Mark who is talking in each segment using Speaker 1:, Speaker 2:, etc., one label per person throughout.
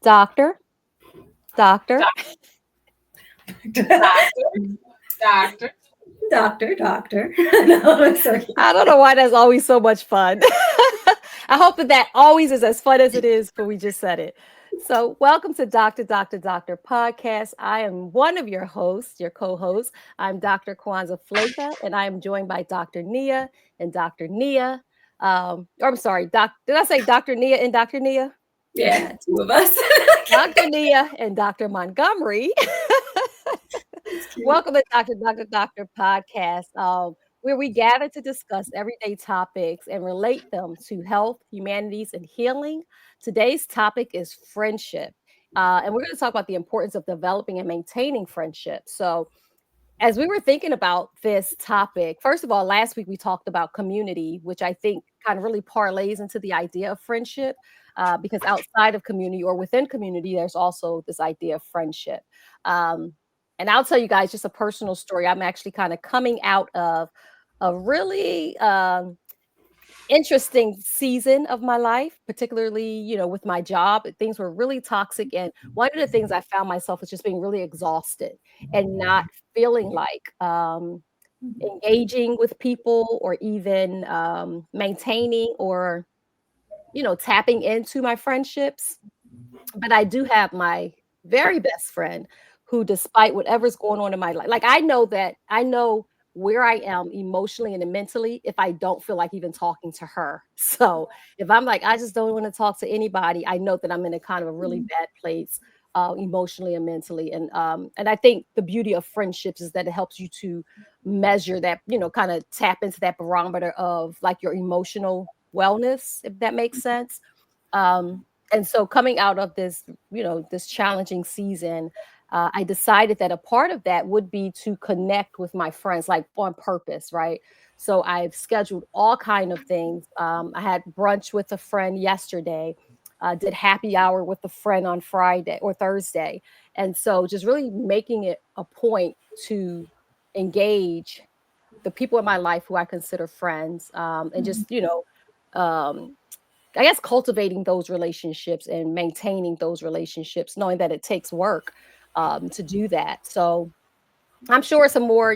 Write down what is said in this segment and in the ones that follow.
Speaker 1: Doctor, doctor.
Speaker 2: Doctor.
Speaker 3: Doctor. No, it's okay.
Speaker 1: I don't know why that's always so much fun. I hope that always is as fun as it is, but we just said it. So, welcome to Doctor podcast. I am one of your hosts, your co-hosts. I'm Dr. Kwanza Falaka, and I am joined by Dr. Nia and Dr. Nia. Or I'm sorry, did I say Dr. Nia and Dr. Nia?
Speaker 3: Yeah, two of us.
Speaker 1: Dr. Nia and Dr. Montgomery. Welcome to Doctor podcast, where we gather to discuss everyday topics and relate them to health, humanities, and healing. Today's topic is friendship, and we're going to talk about the importance of developing and maintaining friendship. So, as we were thinking about this topic, first of all, last week we talked about community, which I think kind of really parlays into the idea of friendship, because outside of community or within community, there's also this idea of friendship. Um, and I'll tell you guys just a personal story. I'm actually kind of coming out of a really interesting season of my life, particularly, with my job. Things were really toxic. And one of the things I found myself is just being really exhausted and not feeling like engaging with people or even maintaining or, tapping into my friendships. But I do have my very best friend who, despite whatever's going on in my life, like I know where I am emotionally and mentally if I don't feel like even talking to her. So if I'm like, I just don't want to talk to anybody, I know that I'm in a kind of a really bad place emotionally and mentally. And I think the beauty of friendships is that it helps you to measure that, kind of tap into that barometer of like your emotional wellness, if that makes sense. Um, and so coming out of this, this challenging season, I decided that a part of that would be to connect with my friends, like on purpose, right? So I've scheduled all kind of things. I had brunch with a friend yesterday, did happy hour with a friend on Friday or Thursday, and so just really making it a point to engage the people in my life who I consider friends, and just um, I guess cultivating those relationships and maintaining those relationships, knowing that it takes work to do that. So I'm sure some more,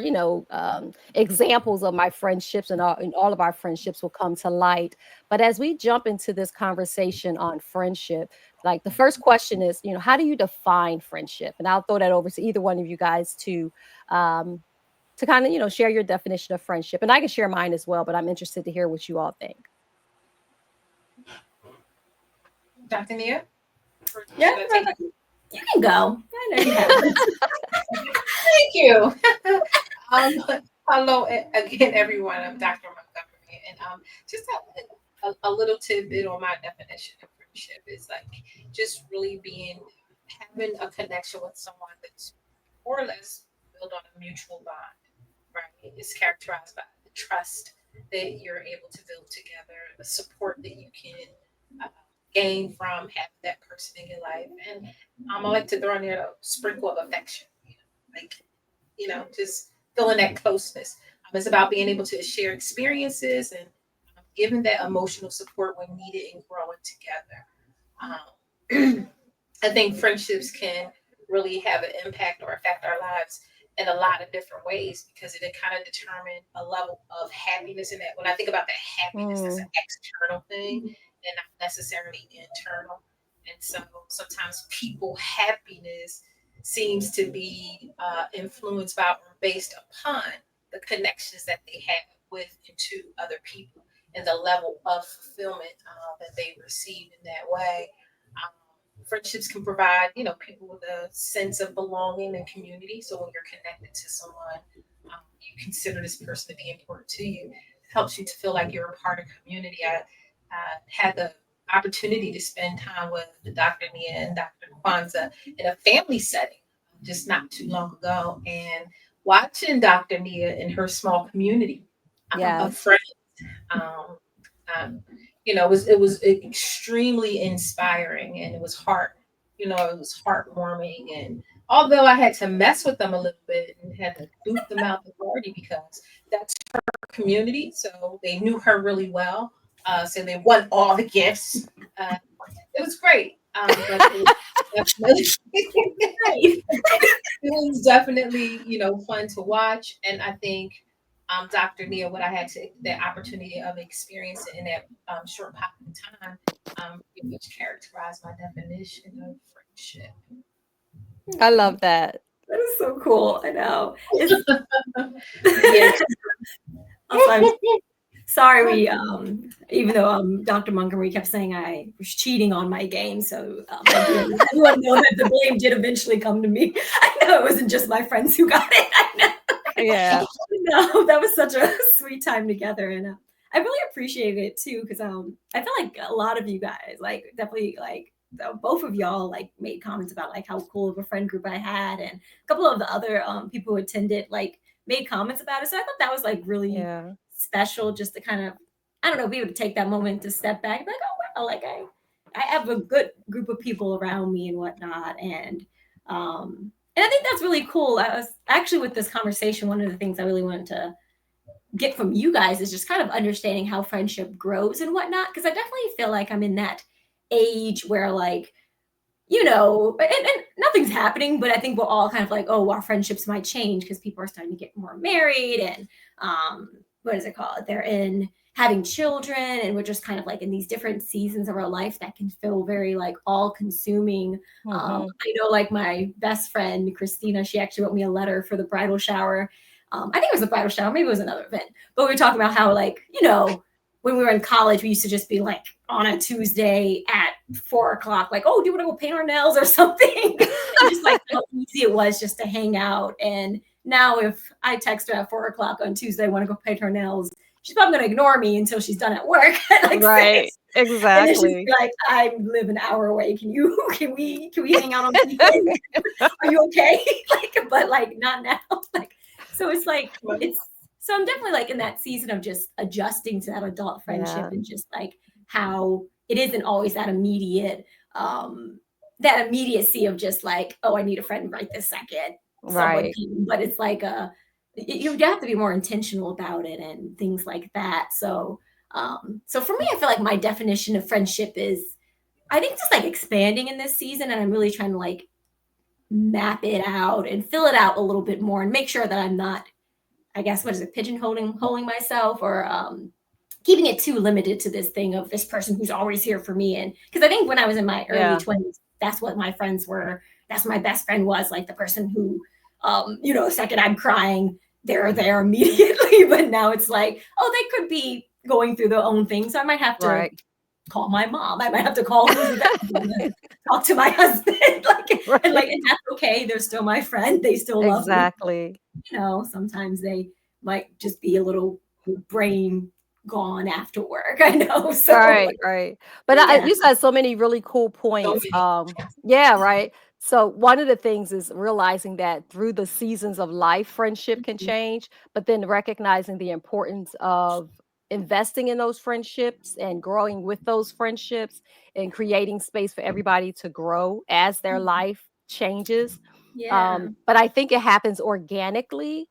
Speaker 1: examples of my friendships and all of our friendships will come to light. But as we jump into this conversation on friendship, like the first question is, how do you define friendship? And I'll throw that over to either one of you guys um, to kind of, share your definition of friendship. And I can share mine as well, but I'm interested to hear what you all think.
Speaker 2: Dr. Nia?
Speaker 3: Yeah, you can go. I know you have it.
Speaker 2: Thank you. um, Hello again, everyone. I'm Dr. Montgomery. And just a little tidbit on my definition of friendship is like just really having a connection with someone that's more or less built on a mutual bond, right? It's characterized by the trust that you're able to build together, the support that you can uh, gain from having that person in your life. And I like to throw in there a sprinkle of affection, like, just feeling that closeness. It's about being able to share experiences and giving that emotional support when needed and growing together. I think friendships can really have an impact or affect our lives in a lot of different ways because it kind of determine a level of happiness in that. When I think about that happiness, that's an external thing and not necessarily internal. And so sometimes people happiness seems to be influenced by or based upon the connections that they have with and to other people and the level of fulfillment that they receive in that way. Friendships can provide, people with a sense of belonging and community. So when you're connected to someone, you consider this person to be important to you. It helps you to feel like you're a part of community. I had the opportunity to spend time with Dr. Nia and Dr. Kwanza in a family setting just not too long ago, and watching Dr. Nia in her small community of
Speaker 1: Yes.
Speaker 2: friends. Um, it was extremely inspiring, and it was heartwarming. And although I had to mess with them a little bit and had to boot them out the party because that's her community, so they knew her really well. So they won all the gifts. Uh, it was great. But it was definitely
Speaker 3: Right.
Speaker 2: it was definitely, fun to watch. And I think, Dr. Nia, what I had to the opportunity of experiencing in that short pocket of time, pretty much characterized my definition of friendship.
Speaker 1: I love that.
Speaker 3: That is so cool. I know. It's
Speaker 2: Yeah.
Speaker 3: also I'm sorry we even though Dr. Montgomery kept saying I was cheating on my game, so I do want everyone to know that the blame did eventually come to me. I know it wasn't just my friends who got it. I know.
Speaker 1: Yeah.
Speaker 3: No, that was such a sweet time together, and I really appreciated it too because I feel like a lot of you guys like definitely like both of y'all like made comments about like how cool of a friend group I had, and a couple of the other people who attended like made comments about it. So I thought that was like really
Speaker 1: Yeah.
Speaker 3: special just to kind of I don't know be able to take that moment to step back, and be like oh wow, like I have a good group of people around me and whatnot, and I think that's really cool. I was actually with this conversation, one of the things I really wanted to get from you guys is just kind of understanding how friendship grows and whatnot. Because I definitely feel like I'm in that age where, like, and nothing's happening, but I think we're all kind of like, oh, our friendships might change because people are starting to get more married and what is it called? They're in having children, and we're just kind of like in these different seasons of our life that can feel very like all consuming.
Speaker 1: Hmm.
Speaker 3: I know, like my best friend Christina, she actually wrote me a letter for the bridal shower. I think it was a bridal shower, maybe it was another event, but we were talking about how like when we were in college, we used to just be like on a Tuesday at 4 o'clock, like, oh, do you want to go paint our nails or something? And just like how easy it was just to hang out. And now if I text her at 4 o'clock on Tuesday, I want to go paint her nails, she's probably going to ignore me until she's done at work at like
Speaker 1: Right.
Speaker 3: 6. And then she's
Speaker 1: Exactly.
Speaker 3: like, I live an hour away. Can we hang out on the weekend? Are you okay? Like, but like not now. Like, so it's like, so I'm definitely like in that season of just adjusting to that adult friendship
Speaker 1: Yeah.
Speaker 3: and just like how it isn't always that immediacy of just like, oh, I need a friend right this second. Someone
Speaker 1: Right.
Speaker 3: came, but it's like you have to be more intentional about it and things like that. So for me, I feel like my definition of friendship is I think just like expanding in this season, and I'm really trying to like map it out and fill it out a little bit more and make sure that I'm not, I guess, what is it, pigeonholing holding myself or keeping it too limited to this thing of this person who's always here for me. And because I think when I was in my early
Speaker 1: Yeah.
Speaker 3: 20s, that's what my friends were. That's what my best friend was, like the person who, the second I'm crying, they're there immediately. But now it's like, oh, they could be going through their own things. So I might have to
Speaker 1: Right.
Speaker 3: call my mom. I might have to call Elizabeth to talk to my husband. And
Speaker 1: Right.
Speaker 3: that's okay. They're still my friend. They still love me.
Speaker 1: Exactly.
Speaker 3: Sometimes they might just be a little brain gone after work. I know. So
Speaker 1: Right, right. But
Speaker 3: yeah.
Speaker 1: you said so many really cool
Speaker 2: So
Speaker 1: points.
Speaker 2: many.
Speaker 1: Yeah, right. So one of the things is realizing that through the seasons of life, friendship can change, but then recognizing the importance of investing in those friendships and growing with those friendships and creating space for everybody to grow as their life changes.
Speaker 3: Yeah.
Speaker 1: But I think it happens organically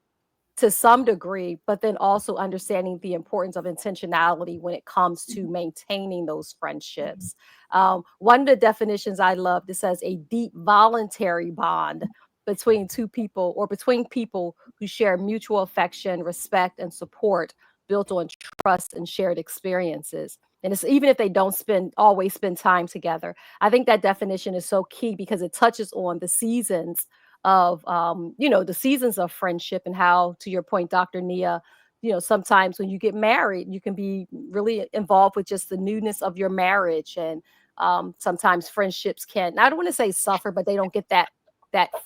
Speaker 1: to some degree, but then also understanding the importance of intentionality when it comes to maintaining those friendships. One of the definitions I love that says a deep voluntary bond between two people or between people who share mutual affection, respect, and support built on trust and shared experiences. And it's even if they don't always spend time together. I think that definition is so key because it touches on the seasons of the seasons of friendship and how, to your point, Dr. Nia, sometimes when you get married you can be really involved with just the newness of your marriage, and sometimes friendships can, I don't want to say suffer, but they don't get that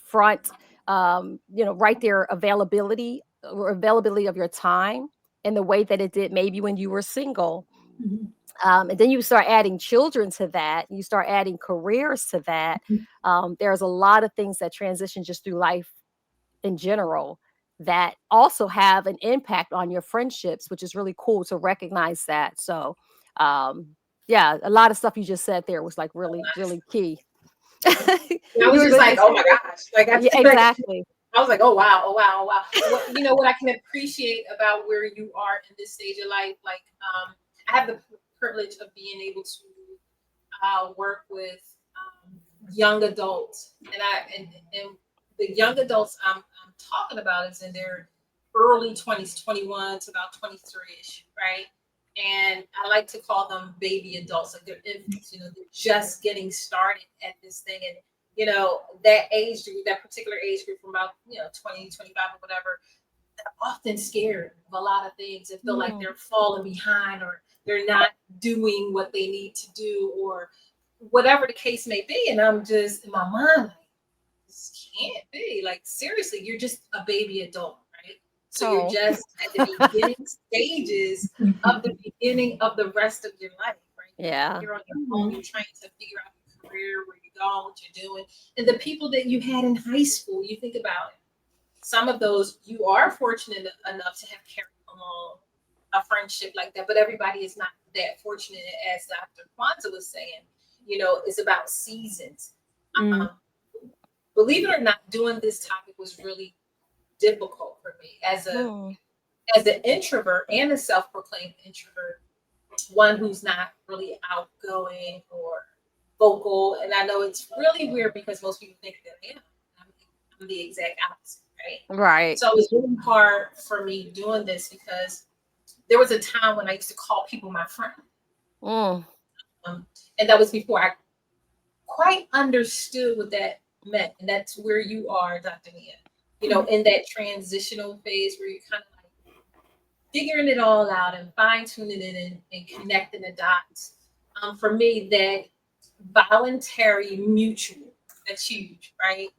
Speaker 1: front right there availability of your time in the way that it did maybe when you were single.
Speaker 3: Mhm.
Speaker 1: And then you start adding children to that, you start adding careers to that. There's a lot of things that transition just through life in general that also have an impact on your friendships, which is really cool to recognize that. So, um, yeah, a lot of stuff you just said there was like really, really key.
Speaker 2: And I
Speaker 1: You
Speaker 2: was
Speaker 1: were
Speaker 2: just
Speaker 1: going
Speaker 2: like,
Speaker 1: to
Speaker 2: oh
Speaker 1: say?
Speaker 2: my gosh. Like I
Speaker 1: Yeah,
Speaker 2: like
Speaker 1: exactly.
Speaker 2: I was like, oh wow, oh wow, oh wow. What I can appreciate about where you are in this stage of life, like I have the privilege of being able to work with young adults, and the young adults I'm talking about is in their early 20s, 21 to about 23ish, right? And I like to call them baby adults, like they're infants, they're just getting started at this thing. And, that age group, that particular age group from about, 20, 25 or whatever, often scared of a lot of things and feel like
Speaker 1: Mm.
Speaker 2: they're falling behind or they're not doing what they need to do or whatever the case may be. And I'm just in my mind, like, this can't be. Like, seriously, you're just a baby adult, right? So you're
Speaker 1: Oh.
Speaker 2: just at the beginning stages of the beginning of the rest of your life, right?
Speaker 1: Yeah.
Speaker 2: You're on your own,
Speaker 3: Mhm.
Speaker 2: you're trying to figure out your career, where you're going, what you're doing. And the people that you had in high school, you think about it, some of those you are fortunate enough to have carried along a friendship like that, but everybody is not that fortunate, as Dr. Kwanza was saying. It's about seasons.
Speaker 3: Mm.
Speaker 2: Um, Believe it or not, doing this topic was really difficult for me
Speaker 1: Mm.
Speaker 2: as an introvert and a self-proclaimed introvert, one who's not really outgoing or vocal. And I know it's really weird because most people think that I am. I'm, I'm the exact opposite, right?
Speaker 1: Right.
Speaker 2: So it was really hard for me doing this because there was a time when I used to call people my friend.
Speaker 1: Mm.
Speaker 2: Um, and that was before I quite understood what that meant. And that's where you are, Dr. Nia,
Speaker 3: Mhm.
Speaker 2: in that transitional phase where you're kind of like figuring it all out and fine tuning it and connecting the dots. For me, that voluntary mutual, that's huge, right?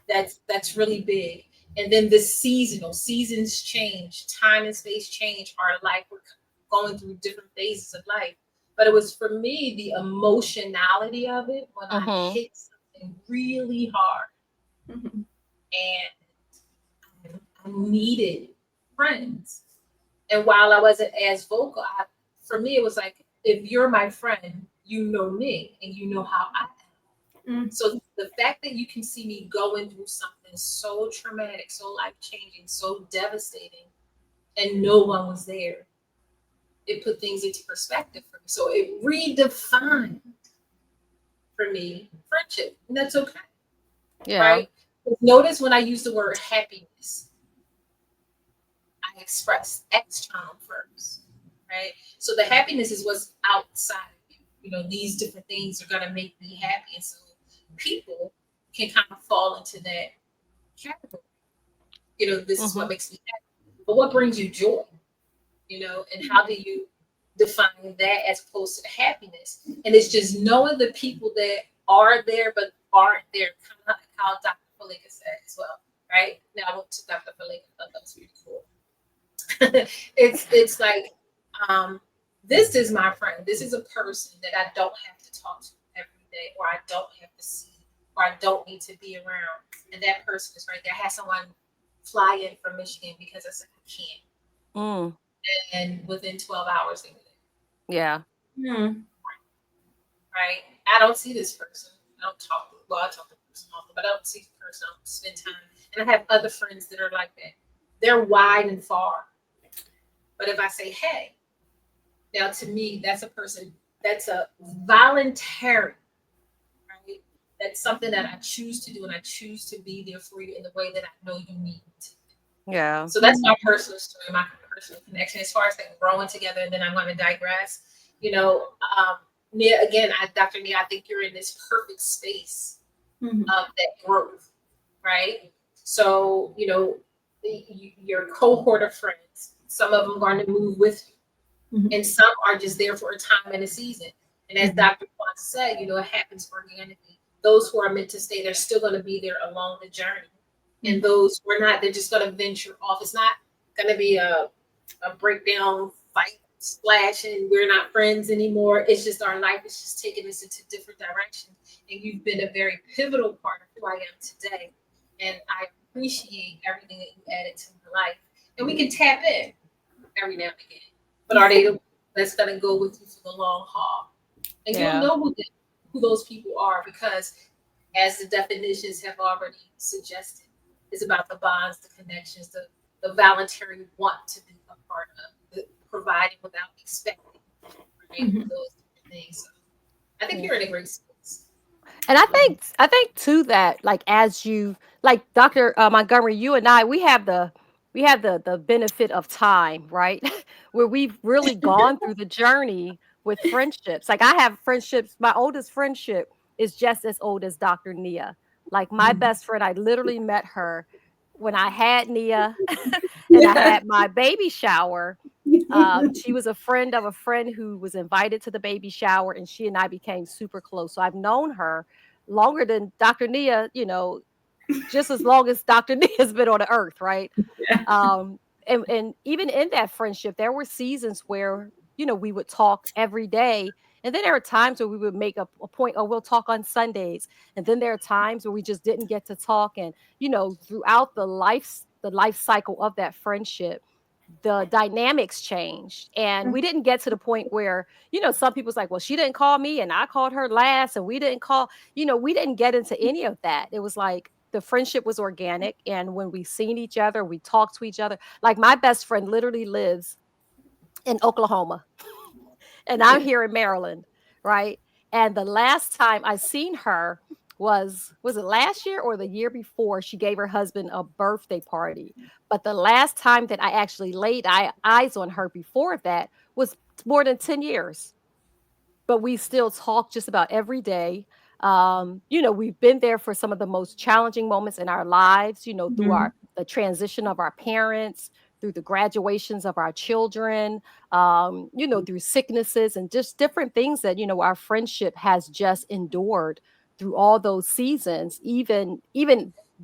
Speaker 2: That's really big. And then the seasonal seasons change, time and space change our life. We're going through different phases of life. But it was for me the emotionality of it when I
Speaker 1: Mhm.
Speaker 2: hit something really hard
Speaker 3: Mhm.
Speaker 2: and I needed friends. And while I wasn't as vocal, for me it was like, if you're my friend, you know me and you know how I am.
Speaker 3: Mm.
Speaker 2: So the fact that you can see me going through something so traumatic, so life changing, so devastating, and no one was there, it put things into perspective for me. So it redefined for me friendship, and that's okay,
Speaker 1: Yeah.
Speaker 2: right? Notice when I use the word happiness, I express external first, right? So the happiness is what's outside of you. These different things are gonna make me happy, and so people can kind of fall into that category. This is what
Speaker 1: Mhm.
Speaker 2: makes me happy. But what brings you joy? And how do you define that as opposed to happiness? And it's just knowing the people that are there but aren't there, kind of like how Dr. Falaka said as well, right? Now I went to Dr. Falaka, I thought that was pretty cool. It's like, um, this is my friend. This is a person that I don't have to talk to every day, or I don't have to see, or I don't need to be around. And that person is right there. I had someone fly in from Michigan because I said I can't,
Speaker 1: Mm.
Speaker 2: and within 12 hours they were there.
Speaker 1: Yeah.
Speaker 3: Mm.
Speaker 2: Right? I don't see this person. I don't talk. Well, I talk to the person often, but I don't see the person. I don't spend time. And I have other friends that are like that. They're wide and far. But if I say, hey, now to me, that's a person, that's a voluntary, right? That's something that I choose to do, and I choose to be there for you in the way that I know you need to.
Speaker 1: Yeah.
Speaker 2: So that's my personal story, my personal connection. As far as like growing together, and then I'm going to digress. Nia, again, Dr. Nia, I think you're in this perfect space
Speaker 3: Mhm.
Speaker 2: of that growth, right? So, your cohort of friends, some of them are going to move with you,
Speaker 3: Mhm.
Speaker 2: and some are just there for a time and a season. And as
Speaker 3: Mhm.
Speaker 2: Dr. Kwan said, it happens organically. Those who are meant to stay, they're still going to be there along the journey. And
Speaker 3: Mhm.
Speaker 2: those who are not, they're just going to venture off. It's not going to be a breakdown, fight, splash, and we're not friends anymore. It's just our life is just taking us into different directions. And you've been a very pivotal part of who I am today. And I appreciate everything that you added to my life. And we can tap in every now and again. But are they the that's going to go with you for the long haul? And you'll
Speaker 1: Yeah.
Speaker 2: know who those people are because, as the definitions have already suggested, it's about the bonds, the connections, the voluntary want to be a part of, the providing without expecting, right?
Speaker 3: Mhm.
Speaker 2: Those different things. So I think
Speaker 1: Yeah.
Speaker 2: you're in a great space.
Speaker 1: And I think too that like as you like Dr. Montgomery, you and I, we have the benefit of time, right? Where we've really gone through the journey with friendships. Like I have friendships, my oldest friendship is just as old as Dr. Nia. Like my best friend, I literally met her when I had Nia and I
Speaker 3: Yeah.
Speaker 1: had my baby shower. She was a friend of a friend who was invited to the baby shower, and she and I became super close. So I've known her longer than Dr. Nia, just as long as Dr. Nia's been on the earth, right?
Speaker 3: Yeah.
Speaker 1: And even in that friendship, there were seasons where we would talk every day, and then there are times where we would make a point, oh, we'll talk on Sundays, and then there are times where we just didn't get to talk, and throughout the life cycle of that friendship the dynamics changed and we didn't get to the point where some people's like, well, she didn't call me and I called her last and we didn't get into any of that. It was like the friendship was organic, and when we seen each other we talked to each other. Like my best friend literally lives in Oklahoma and I'm here in Maryland, right? And the last time I seen her was it last year or the year before? She gave her husband a birthday party. But the last time that I actually laid eyes on her before that was more than 10 years, but we still talk just about every day. We've been there for some of the most challenging moments in our lives, through
Speaker 3: Mhm.
Speaker 1: the transition of our parents, through the graduations of our children, through sicknesses and just different things that, our friendship has just endured through all those seasons, even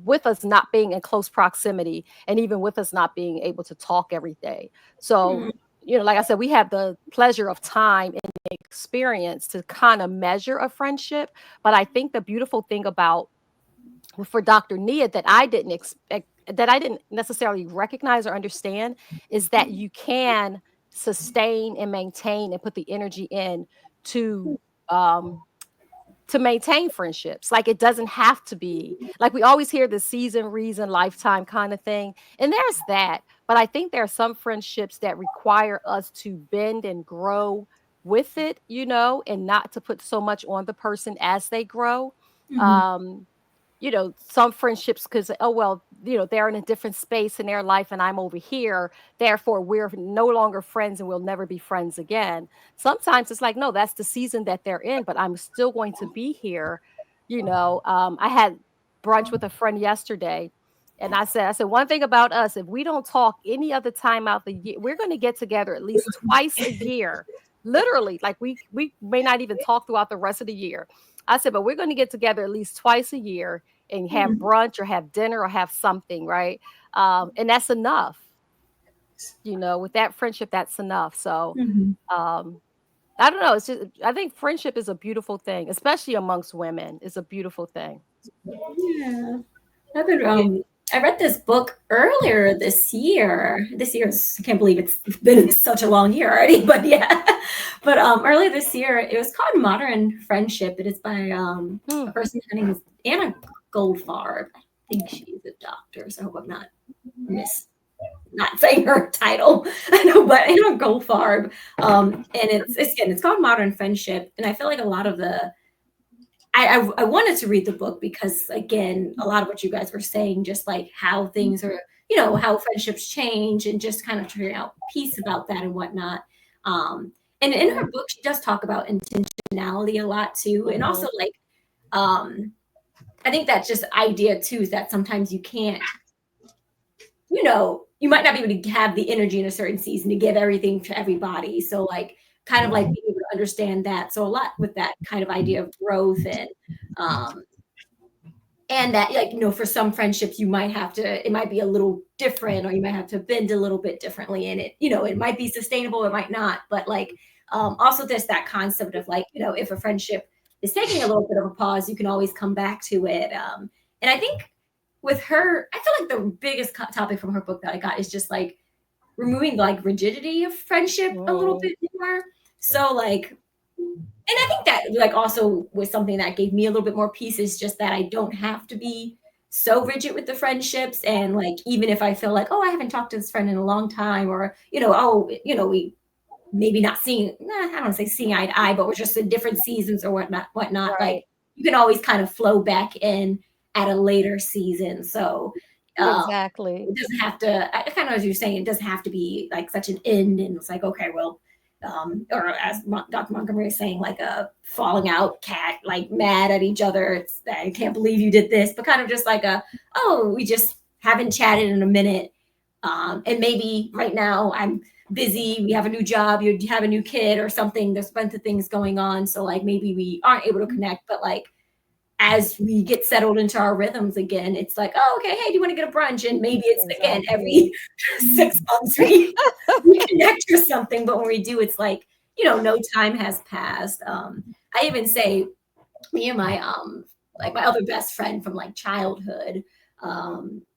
Speaker 1: with us not being in close proximity and even with us not being able to talk every day. So,
Speaker 3: Mhm.
Speaker 1: like I said, we have the pleasure of time experience to kind of measure a friendship. But I think the beautiful thing about for Dr. Nia that I didn't expect, that I didn't necessarily recognize or understand, is that you can sustain and maintain and put the energy in to um to maintain friendships. Like it doesn't have to be like we always hear the season, reason, lifetime kind of thing. And there's that. But I think there are some friendships that require us to bend and grow with it, and not to put so much on the person as they grow.
Speaker 3: Mhm.
Speaker 1: Um, some friendships because, oh, well, they're in a different space in their life and I'm over here. Therefore, we're no longer friends and we'll never be friends again. Sometimes it's like, no, that's the season that they're in, but I'm still going to be here. I had brunch with a friend yesterday. And I said, one thing about us, if we don't talk any other time out the year, we're going to get together at least twice a year. Literally, like we may not even talk throughout the rest of the year. I said, but we're going to get together at least twice a year and have
Speaker 3: Mhm.
Speaker 1: brunch or have dinner or have something, right? And that's enough, with that friendship, that's enough. So,
Speaker 3: Mhm.
Speaker 1: um, I don't know. It's just, I think friendship is a beautiful thing, especially amongst women. It's a beautiful thing.
Speaker 3: Yeah. I've been I read this book earlier this year. This year's I can't believe it's been such a long year already, but yeah. But earlier this year it was called Modern Friendship. It is by
Speaker 1: Hmm.
Speaker 3: a person, her name is Anna Goldfarb. I think she's a doctor, so I hope I'm not miss not saying her title. I know, but Anna Goldfarb. And it's called Modern Friendship. And I feel like a lot of the I wanted to read the book because again, a lot of what you guys were saying, just like how things are, how friendships change and just kind of figuring out peace about that and whatnot. Um, and in her book, she does talk about intentionality a lot too. And
Speaker 1: Hmm.
Speaker 3: also like I think that's just idea too, is that sometimes you can't, you might not be able to have the energy in a certain season to give everything to everybody. So like kind of like being able to understand that. So a lot with that kind of idea of growth um and that like for some friendships you might have to it might be a little different or you might have to bend a little bit differently in it, it might be sustainable, it might not, but like also there's that concept of like if a friendship is taking a little bit of a pause you can always come back to it. And I think with her I feel like the biggest topic from her book that I got is just like removing like rigidity of friendship a little
Speaker 1: Hmm.
Speaker 3: bit more. So like and I think that like also was something that gave me a little bit more peace is just that I don't have to be so rigid with the friendships. And like even if I feel like, oh, I haven't talked to this friend in a long time, or oh, we maybe not seeing I don't want to say seeing eye to eye, but we're just in different seasons or whatnot. Like
Speaker 1: Right.
Speaker 3: you can always kind of flow back in at a later season. So
Speaker 1: Exactly.
Speaker 3: it doesn't have to, I kind of, as you're saying, it doesn't have to be like such an end. And it's like, okay, well, or as Dr. Montgomery is saying, like a falling out cat, like mad at each other. It's, I can't believe you did this, but kind of just like oh, we just haven't chatted in a minute. And maybe right now I'm busy, we have a new job, you have a new kid or something, there's a bunch of things going on. So like maybe we aren't able to connect, but like as we get settled into our rhythms again, it's like, oh, okay, hey, do you want to get a brunch? And maybe it's again every
Speaker 1: Exactly.
Speaker 3: 6 months we connect or something. But when we do, it's like, no time has passed. I even say me and my like my other best friend from like childhood,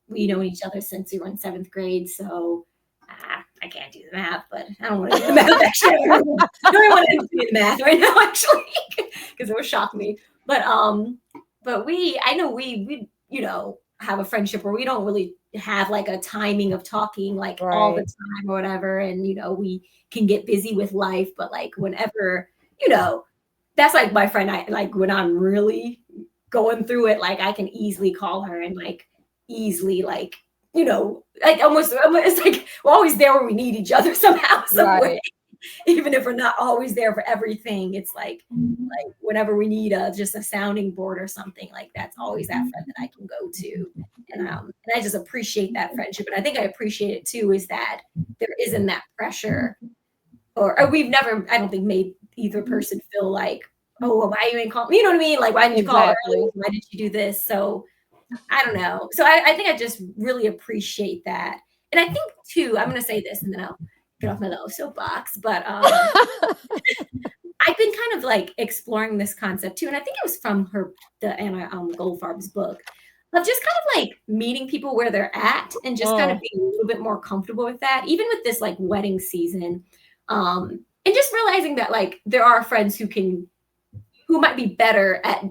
Speaker 3: we know each other since we were in 7th grade. So I can't do the math, but I don't want to do the math actually. I don't want to do the math right now actually because it would shock me. But I know we have a friendship where we don't really have like a timing of talking like all the
Speaker 1: Right.
Speaker 3: time or whatever, and we can get busy with life, but like whenever you know that's like my friend. I like when I'm really going through it, like I can easily call her and like easily like almost it's like we're always there when we need each other somehow, some way.
Speaker 1: Right.
Speaker 3: Even if we're not always there for everything, it's like whenever we need just a sounding board or something, like that's always that friend that I can go to. And I just appreciate that friendship. And I think I appreciate it too, is that there isn't that pressure or we've never, I don't think, made either person feel like, oh, well, why you ain't call me? You know what I mean? Like, why didn't you call early?
Speaker 1: Exactly.
Speaker 3: Why did you do this? So I don't know. So I think I just really appreciate that. And I think too, I'm gonna say this and then I'll get off my little soapbox, but I've been kind of like exploring this concept too. And I think it was from the Anna Goldfarb's book of just kind of like meeting people where they're at and just kind of
Speaker 1: Mm,
Speaker 3: being a little bit more comfortable with that, even with this like wedding season. And just realizing that like there are friends who might be better at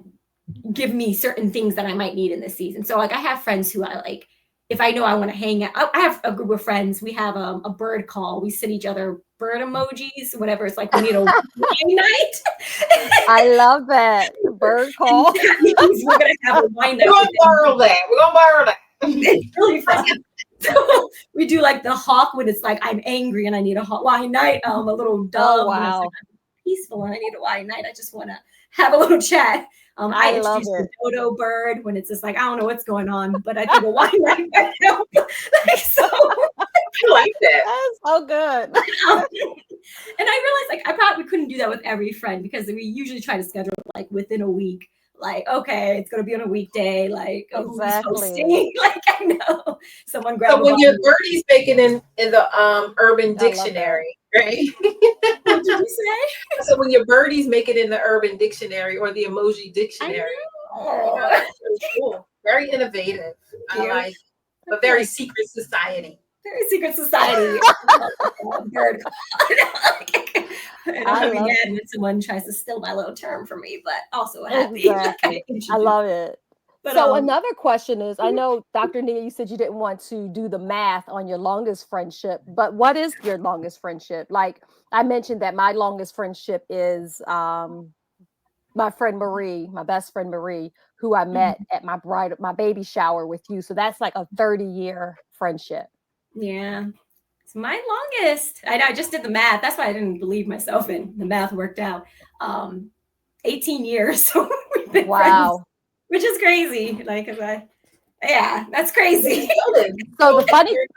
Speaker 3: give me certain things that I might need in this season. So like I have friends who I like, if I know I want to hang out, I have a group of friends. We have a bird call. We send each other bird emojis, whatever. It's like we need a wine night.
Speaker 1: I love that. Bird
Speaker 3: And
Speaker 1: call.
Speaker 3: that means we're gonna have a wine night.
Speaker 2: We're gonna borrow that. We're gonna borrow that.
Speaker 3: It's really fun. So we do like the hawk when it's like I'm angry and I need a hot wine night. A little
Speaker 1: Oh,
Speaker 3: dove when it's like
Speaker 1: wow.
Speaker 3: I'm peaceful and I need a wine night. I just want to have a little chat.
Speaker 1: I
Speaker 3: I
Speaker 1: love
Speaker 3: introduced the
Speaker 1: it.
Speaker 3: dodo bird when it's just like I don't know what's going on, but I think a wine night might help. Like, so,
Speaker 2: I like that.
Speaker 1: That's so good.
Speaker 3: and I realized like I probably couldn't do that with every friend because we usually try to schedule like within a week. Like, okay, it's gonna be on a weekday. Like, oh, who's
Speaker 1: Exactly.
Speaker 3: hosting? Like, I know someone grab
Speaker 2: So
Speaker 3: a
Speaker 2: when your
Speaker 3: bottle.
Speaker 2: birdie's making in the Urban
Speaker 1: I love that.
Speaker 2: Dictionary, right?
Speaker 3: What did you say?
Speaker 2: So when your birdies make it in the Urban Dictionary or the Emoji
Speaker 3: I
Speaker 2: Dictionary,
Speaker 3: know.
Speaker 2: that's really cool. Very innovative.
Speaker 3: Thank
Speaker 2: I
Speaker 3: you.
Speaker 2: like,
Speaker 3: I
Speaker 2: but
Speaker 3: feel
Speaker 2: very
Speaker 3: like
Speaker 2: secret society.
Speaker 3: very secret society. Bird. I don't
Speaker 1: I
Speaker 3: want to be
Speaker 1: love
Speaker 3: mad when someone tries to steal my little term from me, but also happy that I
Speaker 1: exactly. I
Speaker 3: introduced.
Speaker 1: love it.
Speaker 3: But
Speaker 1: So another question is, I
Speaker 3: mhm.
Speaker 1: know Dr. Nia, you said you didn't want to do the math on your longest friendship, but what is your longest friendship? Like I mentioned that my longest friendship is my friend Marie, my best friend Marie, who I met
Speaker 3: Mhm.
Speaker 1: at my baby shower with you. So that's like a 30-year friendship.
Speaker 3: Yeah. It's my longest. I know I just did the math. That's why I didn't believe myself and the math worked out. Um 18 years. So we've been friends,
Speaker 1: Wow.
Speaker 3: which is crazy. Like, 'cause yeah, that's
Speaker 2: You're
Speaker 3: crazy.
Speaker 2: building.
Speaker 1: So the funny
Speaker 2: You're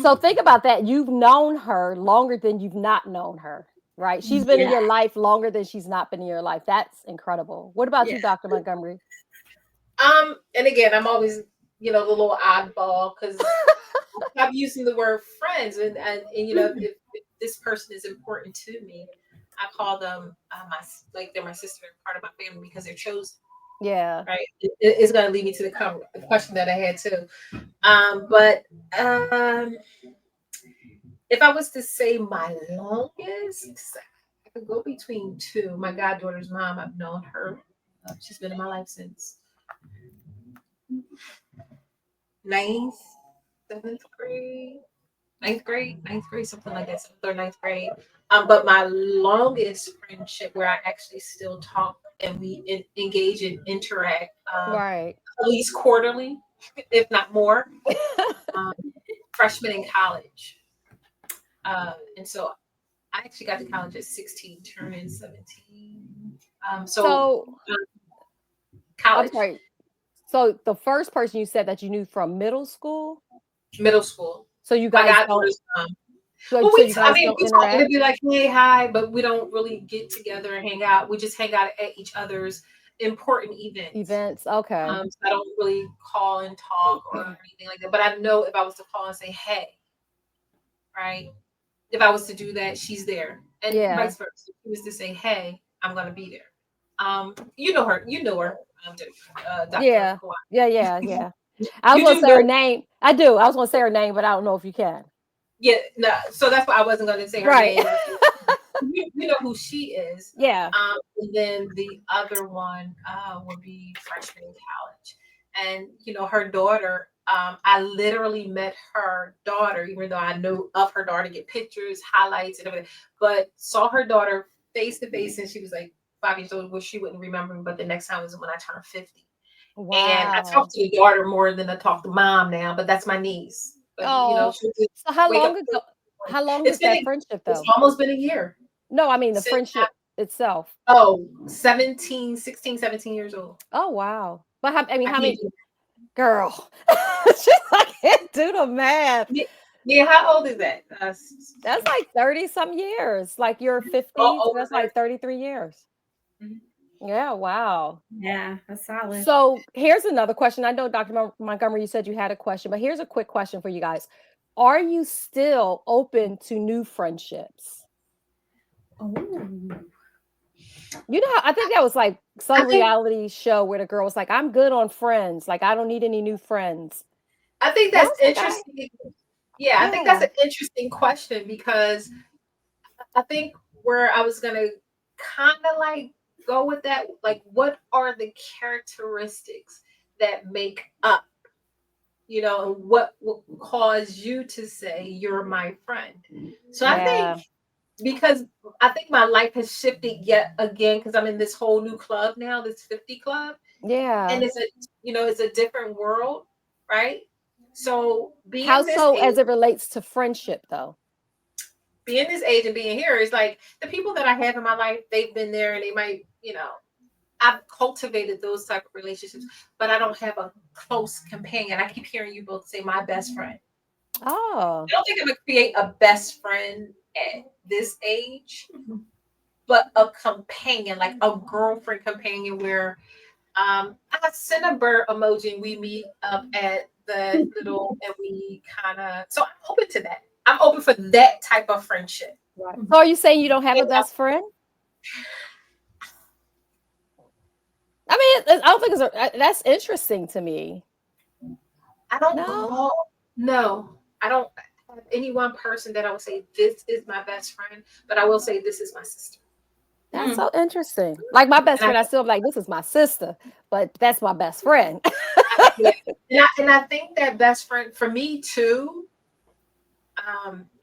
Speaker 1: So think about that. You've known her longer than you've not known her, right? She's been in
Speaker 3: Yeah.
Speaker 1: your life longer than she's not been in your life. That's incredible. What about
Speaker 3: Yeah.
Speaker 1: you, Dr. Montgomery?
Speaker 2: and again, I'm always, the little oddball because I'm using the word friends, and if this person is important to me, I call them like they're my sister, part of my family because they're chosen.
Speaker 1: Yeah.
Speaker 2: Right, it's going to lead me to the question that I had too. But if I was to say my longest, I could go between two. My goddaughter's mom, I've known her. She's been in my life since ninth, seventh grade, ninth grade, something like that, seventh or ninth grade. But my longest friendship, where I actually still talk and we engage and interact
Speaker 1: Right.
Speaker 2: at least quarterly, if not more. Um, Freshman in college, and so I actually got to college at 16, turning 17.
Speaker 1: So,
Speaker 2: Um,
Speaker 1: I'm
Speaker 2: college,
Speaker 1: sorry. So the first person you said that you knew from middle school?
Speaker 2: middle school.
Speaker 1: So you
Speaker 2: My
Speaker 1: guys don't
Speaker 2: goddaughter's
Speaker 1: so
Speaker 2: well,
Speaker 1: so you guys don't
Speaker 2: we talk. It'd
Speaker 1: interact?
Speaker 2: be like, hey, hi, but we don't really get together and hang out. We just hang out at each other's important events.
Speaker 1: Events, okay.
Speaker 2: So I don't really call and talk or anything like that. But I know if I was to call and say, hey, right? If I was to do that, she's there, and
Speaker 1: Yeah.
Speaker 2: vice versa. If she was to say, hey, I'm gonna be there. You know her. You know her, Dr.
Speaker 1: Yeah.
Speaker 2: Kawhi.
Speaker 1: Yeah, yeah, yeah. I was
Speaker 2: You
Speaker 1: gonna
Speaker 2: do
Speaker 1: say her
Speaker 2: know,
Speaker 1: name. I do. I was gonna say her name, but I don't know if you can.
Speaker 2: yeah. No, so that's why I wasn't gonna say her
Speaker 1: Right.
Speaker 2: name. You know who she is.
Speaker 1: Yeah.
Speaker 2: And then the other one would be freshman in college. And, her daughter, I literally met her daughter, even though I know of her daughter, get pictures, highlights, and everything, but saw her daughter face to face since she was like 5 years old, which she wouldn't remember me, but the next time was when I turned 50. And I talk
Speaker 1: Wow.
Speaker 2: to the daughter more than I talk to mom now, but that's my niece. But,
Speaker 1: Oh,
Speaker 2: she'll just
Speaker 1: so how
Speaker 2: wake up.
Speaker 1: long ago how long
Speaker 2: It's
Speaker 1: is
Speaker 2: been,
Speaker 1: that friendship
Speaker 2: it's
Speaker 1: though?
Speaker 2: almost been a year
Speaker 1: No, I mean the
Speaker 2: since.
Speaker 1: friendship itself.
Speaker 2: Oh, 17, 16, 17 years old.
Speaker 1: Oh, wow. But how I mean,
Speaker 2: I
Speaker 1: how
Speaker 2: can't
Speaker 1: many
Speaker 2: do
Speaker 1: girl, I can't do the math.
Speaker 2: yeah, yeah, how old is that?
Speaker 1: That's like 30 some years. Like you're
Speaker 2: Oh,
Speaker 1: 50, so
Speaker 2: over
Speaker 1: that's like
Speaker 2: 30.
Speaker 1: 33 years.
Speaker 2: Mhm.
Speaker 1: Yeah, wow.
Speaker 3: Yeah, that's solid.
Speaker 1: So here's another question. I know Dr. Montgomery, you said you had a question, but here's a quick question for you guys. Are you still open to new friendships?
Speaker 3: Oh.
Speaker 1: You know, I think that was like
Speaker 2: I
Speaker 1: some
Speaker 2: think
Speaker 1: reality show where the girl was like, I'm good on friends. Like, I don't need any new friends.
Speaker 2: I think
Speaker 1: And I
Speaker 2: that's
Speaker 1: was like,
Speaker 2: interesting. Yeah, I think that's
Speaker 1: yeah,
Speaker 2: an interesting question because I think where I was gonna kind of like go with that, like, what are the characteristics that make up, and what will cause you to say you're my friend? So I think
Speaker 1: yeah,
Speaker 2: because I think my life has shifted yet again because I'm in this whole new club now, this 50 club, and
Speaker 1: yeah.
Speaker 2: it's a different world, right? So
Speaker 1: How so as it relates to friendship though?
Speaker 2: being this age and being here is like the people that I have in my life, they've been there and they might, I've cultivated those type of relationships, but I don't have a close companion. I keep hearing you both say my best friend.
Speaker 1: Oh,
Speaker 2: I don't think I'm gonna create a best friend at this age, but a companion, like a girlfriend companion where I send a bird emoji and we meet up at the little and we kind of, so I'm open to that. I'm open for that type of friendship.
Speaker 1: right. So are you saying you don't have a
Speaker 2: And
Speaker 1: best friend? I mean, I don't think that's interesting to me.
Speaker 2: I don't
Speaker 1: No,
Speaker 2: call, no, I don't have any one person that I would say this is my best friend, but I will say this is my sister.
Speaker 1: that's
Speaker 3: Mm.
Speaker 1: so interesting. Like my best
Speaker 2: And I,
Speaker 1: friend, I still be like, this is my sister, but that's my best friend.
Speaker 2: yeah, and I think that best friend for me too.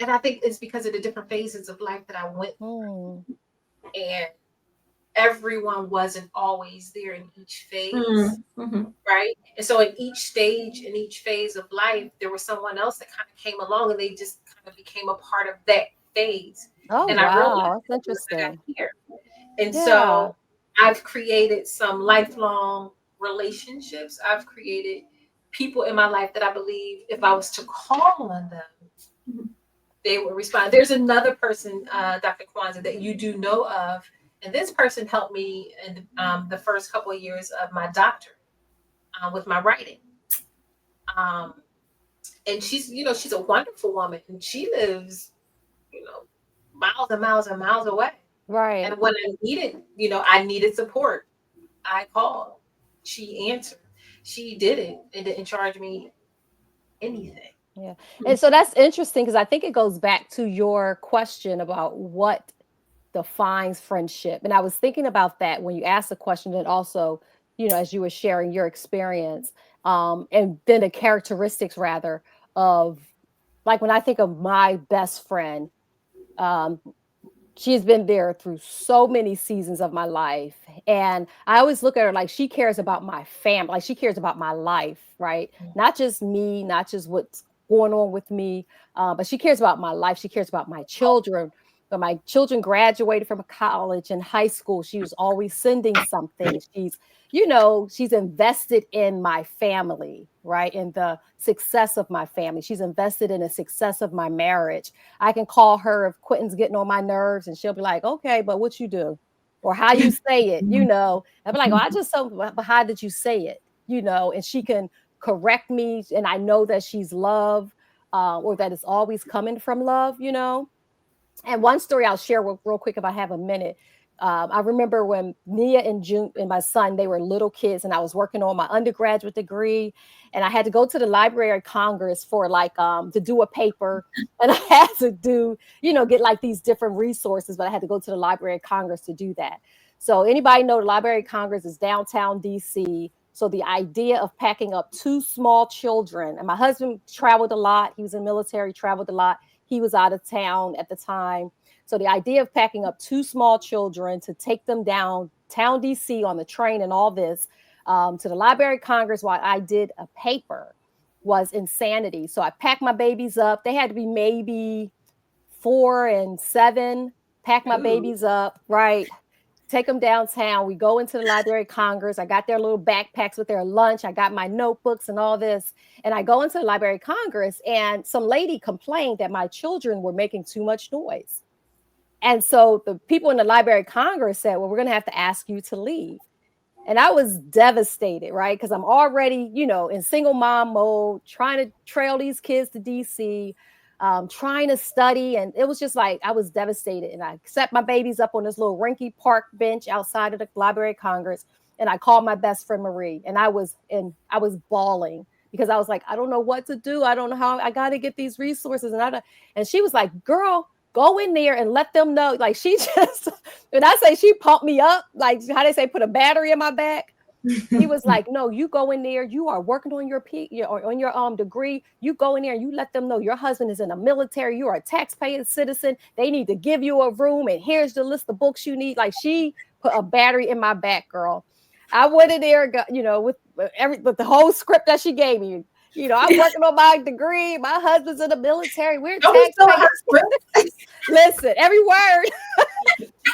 Speaker 2: And I think it's because of the different phases of life that I went
Speaker 1: Hmm.
Speaker 2: through, and everyone wasn't always there in each phase,
Speaker 3: Mm. Mhm.
Speaker 2: right? And so in each stage, in each phase of life, there was someone else that kind of came along and they just kind of became a part of that phase.
Speaker 1: Oh,
Speaker 2: And I realized
Speaker 1: wow. That's
Speaker 2: that once I got
Speaker 1: interesting.
Speaker 2: here. And
Speaker 1: Yeah.
Speaker 2: so I've created some lifelong relationships. I've created people in my life that I believe if I was to call on them,
Speaker 3: Mhm.
Speaker 2: they would respond. There's another person, Dr. Kwanza, that you do know of, and this person helped me in the first couple of years of my doctorate with my writing. Um, and she's a wonderful woman, and she lives, miles and miles and miles away. And
Speaker 1: Right.
Speaker 2: when I needed support, I called. She answered. She did it and didn't charge me anything.
Speaker 1: Yeah. And so that's interesting because I think it goes back to your question about what defines friendship. And I was thinking about that when you asked the question, and also, as you were sharing your experience, and then the characteristics rather of like when I think of my best friend, um, She's been there through so many seasons of my life. And I always look at her like she cares about my family, like she cares about my life, right? Not just me, not just what's going on with me, but she cares about my life. She cares about my children. When my children graduated from college and high school, she was always sending something. She's invested in my family, right? In the success of my family. She's invested in the success of my marriage. I can call her if Quentin's getting on my nerves, and she'll be like, "Okay, but what you do, or how you say it, you know?" I'll be like, "Oh, I just so, but how did you say it, you know?" And she can correct me, and I know that she's love, or that it's always coming from love, you know. And one story I'll share real quick if I have a minute. I remember when Nia and June and my son, they were little kids, and I was working on my undergraduate degree, and I had to go to the Library of Congress for like to do a paper, and I had to get like these different resources, but I had to go to the Library of Congress to do that. So anybody know the Library of Congress is downtown DC. So the idea of packing up two small children, and my husband traveled a lot. He was in the military, traveled a lot. He was out of town at the time. So the idea of packing up two small children to take them downtown DC on the train and all this to the Library of Congress while I did a paper was insanity. So I packed my babies up. They had to be maybe 4 and 7. Pack my
Speaker 2: Ooh.
Speaker 1: babies up, right? Take them downtown. We go into the Library of Congress. I got their little backpacks with their lunch. I got my notebooks and all this. And I go into the Library of Congress, and some lady complained that my children were making too much noise. And so the people in the Library of Congress said, "Well, we're going to have to ask you to leave." And I was devastated, right? Because I'm already, in single mom mode, trying to trail these kids to DC, trying to study. And it was just like, I was devastated. And I set my babies up on this little rinky park bench outside of the Library of Congress. And I called my best friend Marie, and I was bawling because I was like, I don't know what to do. I don't know how. I got to get these resources. And she was like, "Girl, go in there and let them know." Like, she just, when I say she pumped me up, like how they say, put a battery in my back. He was like, "No, you go in there. You are working on or on your degree. You go in there and you let them know your husband is in the military. You are a taxpaying citizen. They need to give you a room, and here's the list of books you need." Like, she put a battery in my back, girl. I went in there, with the whole script that she gave me. I'm working on my degree. My husband's in the military. We're
Speaker 2: Don't be so
Speaker 1: taxpayers.
Speaker 2: hurt.
Speaker 1: Listen, every word.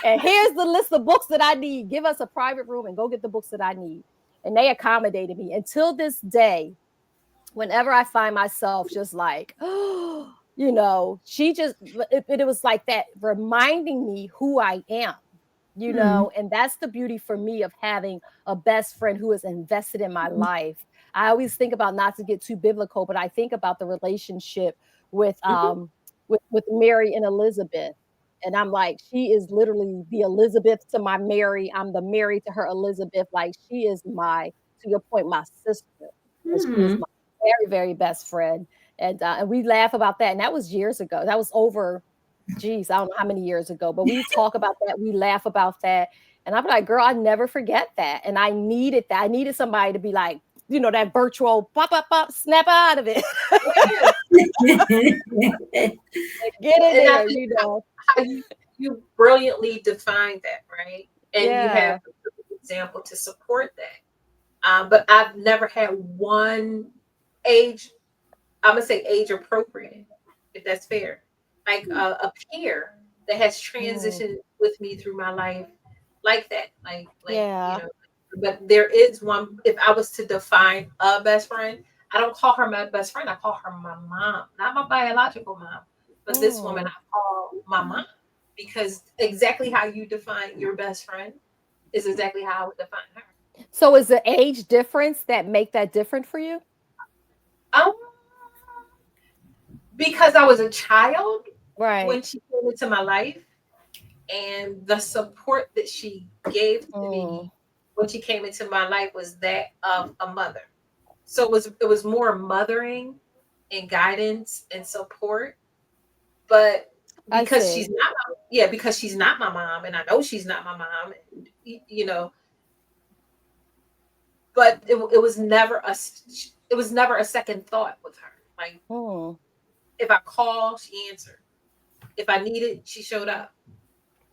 Speaker 1: And here's the list of books that I need. Give us a private room and go get the books that I need. And they accommodated me until this day. Whenever I find myself just like, she just, it was like that reminding me who I am,
Speaker 3: Hmm.
Speaker 1: and that's the beauty for me of having a best friend who is invested in my life. I always think about, not to get too biblical, but I think about the relationship with
Speaker 2: Mhm.
Speaker 1: Mary and Elizabeth. And I'm like, she is literally the Elizabeth to my Mary. I'm the Mary to her Elizabeth. Like, she is to your point, my sister. And she is
Speaker 3: Hmm.
Speaker 1: my very, very best friend. And we laugh about that. And that was years ago. That was over, geez, I don't know how many years ago, but we talk about that. We laugh about that. And I'm like, girl, I never forget that. And I needed that. I needed somebody to be like, that virtual pop, pop, pop, snap out of it.
Speaker 2: Yeah.
Speaker 1: Get in
Speaker 2: And I
Speaker 1: there,
Speaker 2: think
Speaker 1: you know.
Speaker 2: how you brilliantly defined that, right? And you have
Speaker 1: Yeah.
Speaker 2: a perfect example to support that. But I've never had one age, I'm gonna say age appropriate, if that's fair, like a peer that has
Speaker 1: Mm,
Speaker 2: transitioned with me through my life like that, like
Speaker 1: yeah.
Speaker 2: But there is one. If I was to define a best friend, I don't call her my best friend. I call her my mom, not my biological mom, but this woman
Speaker 1: Mm.
Speaker 2: I call my mom because exactly how you define your best friend is exactly how I would define her.
Speaker 1: So is the age difference that make that different for you?
Speaker 2: Um, because I was a child when
Speaker 1: Right.
Speaker 2: she came into my life, and the support that she gave to
Speaker 1: Mm.
Speaker 2: me when she came into my life was that of a mother. So it was more mothering and guidance and support. But
Speaker 1: I
Speaker 2: because she's
Speaker 1: see.
Speaker 2: not yeah, because she's not my mom, and I know she's not my mom, and, but it was never a second thought with her. Like,
Speaker 1: Mm.
Speaker 2: if I called, she answered. If I needed, she showed up.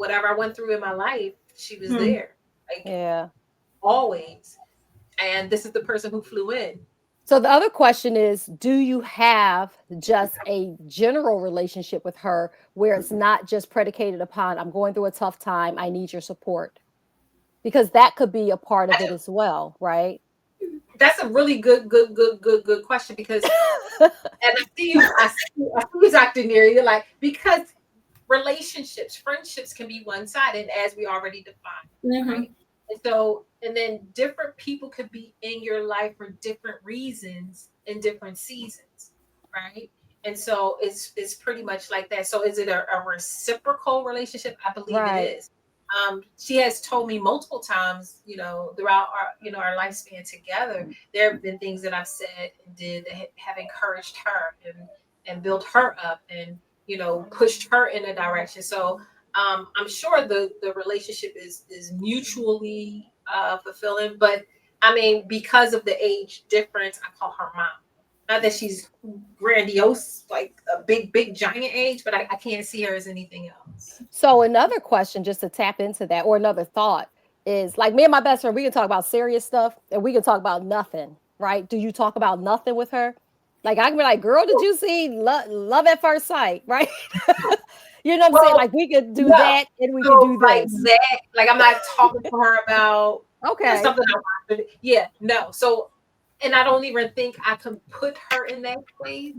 Speaker 2: whatever I went through in my life, she was
Speaker 3: Hmm.
Speaker 2: there, like
Speaker 1: Yeah.
Speaker 2: always. And this is the person who flew in.
Speaker 1: So the other question is, do you have just a general relationship with her where it's not just predicated upon, I'm going through a tough time, I need your support? Because that could be a part
Speaker 2: I
Speaker 1: of it
Speaker 2: do.
Speaker 1: as well, right?
Speaker 2: That's a really good question because, and I see you, Dr. Neary. You're like, because relationships, friendships can be one sided, as we already defined, right?
Speaker 3: Hmm.
Speaker 2: And so, and then different people could be in your life for different reasons in different seasons, right? And so it's pretty much like that. So is it a reciprocal relationship? I believe it
Speaker 1: Right.
Speaker 2: is. She has told me multiple times, throughout our lifespan together, there have been things that I've said and did that have encouraged her and built her up and pushed her in a direction. So I'm sure the relationship is mutually fulfilling. But I mean, because of the age difference, I call her mom. Not that she's grandiose, like a big giant age, but I can't see her as anything else.
Speaker 1: So another question, just to tap into that, or another thought is like me and my best friend, we can talk about serious stuff and we can talk about nothing, right? Do you talk about nothing with her? Like I can be like, girl, did you see Love at First Sight, right? You know what I'm saying?
Speaker 2: Well,
Speaker 1: Like we could do
Speaker 2: no.
Speaker 1: that and we could
Speaker 2: So
Speaker 1: do
Speaker 2: like
Speaker 1: this.
Speaker 2: that, like I'm not talking to her about
Speaker 1: Okay.
Speaker 2: something I watched. Yeah, no. So, and I don't even think I can put her in that place.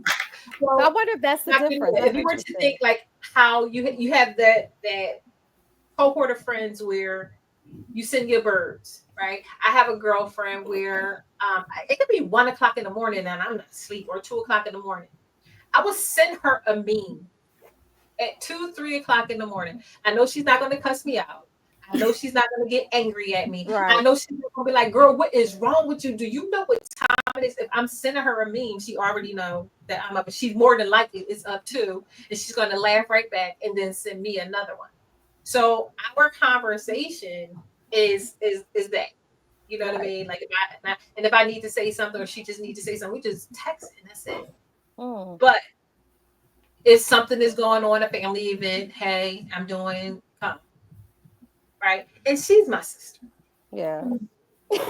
Speaker 1: So I
Speaker 2: Well,
Speaker 1: wonder if that's the
Speaker 2: Dr.
Speaker 1: difference.
Speaker 2: Nia,
Speaker 1: That's
Speaker 2: if you were to
Speaker 1: interesting.
Speaker 2: think like how you have that cohort of friends where you send your birds, right? I have a girlfriend where it could be 1 o'clock in the morning and I'm not asleep, or 2 o'clock in the morning. I will send her a meme at 2, 3 o'clock in the morning. I know she's not going to cuss me out. I know she's not going to get angry at me. I
Speaker 1: Right.
Speaker 2: know she's going to be like, "Girl, what is wrong with you? Do you know what time it is?" If I'm sending her a meme, she already know that I'm up. She's more than likely is up too, and she's going to laugh right back and then send me another one. So our conversation is that. You know what I
Speaker 1: Right.
Speaker 2: mean? Like if I need to say something or she just needs to say something, we just text it and that's it.
Speaker 1: Mm,
Speaker 2: But if something is going on, a family event, hey, I'm doing come, right? And she's my sister,
Speaker 1: yeah. What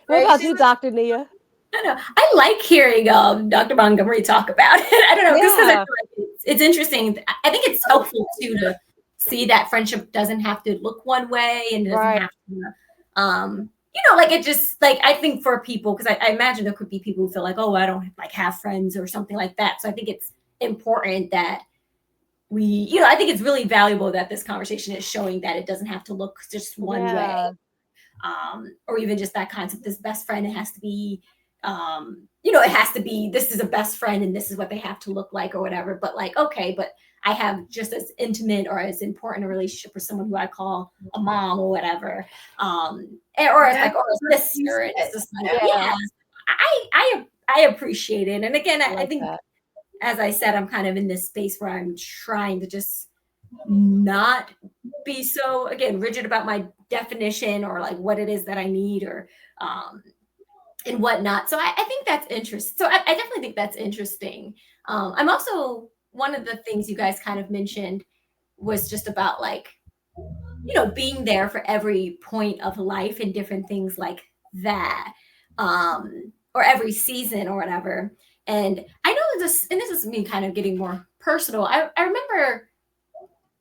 Speaker 2: right?
Speaker 1: about
Speaker 2: She's
Speaker 1: you,
Speaker 2: my
Speaker 1: Dr. Nia?
Speaker 3: I don't know. I like hearing Dr. Montgomery talk about it. I don't know, just because I
Speaker 1: Yeah.
Speaker 3: feel like it's interesting. I think it's helpful too to see that friendship doesn't have to look one way and doesn't
Speaker 1: Right.
Speaker 3: have to, like it just like I think for people because I imagine there could be people who feel like, oh, I don't like have friends or something like that. So I think it's important that I think it's really valuable that this conversation is showing that it doesn't have to look just one way,
Speaker 1: Yeah.
Speaker 3: or even just that concept this best friend, it has to be it has to be this is a best friend and this is what they have to look like or whatever, but like okay, but I have just as intimate or as important a relationship with someone who I call a mom or whatever, or
Speaker 2: and
Speaker 3: it's
Speaker 2: that's
Speaker 3: like or a
Speaker 2: what you
Speaker 3: sister, and it's
Speaker 2: said.
Speaker 3: just like
Speaker 2: Yeah.
Speaker 3: yeah,
Speaker 1: Yeah.
Speaker 3: I appreciate it, and again
Speaker 1: I
Speaker 3: I
Speaker 1: like
Speaker 3: think
Speaker 1: that.
Speaker 3: as I said I'm kind of in this space where I'm trying to just not be so again rigid about my definition or like what it is that I need or um and whatnot. So I think that's interesting. So I definitely think that's interesting. I'm also one of the things you guys kind of mentioned was just about like being there for every point of life and different things like that, or every season or whatever. And I know this, and this is me kind of getting more personal. I remember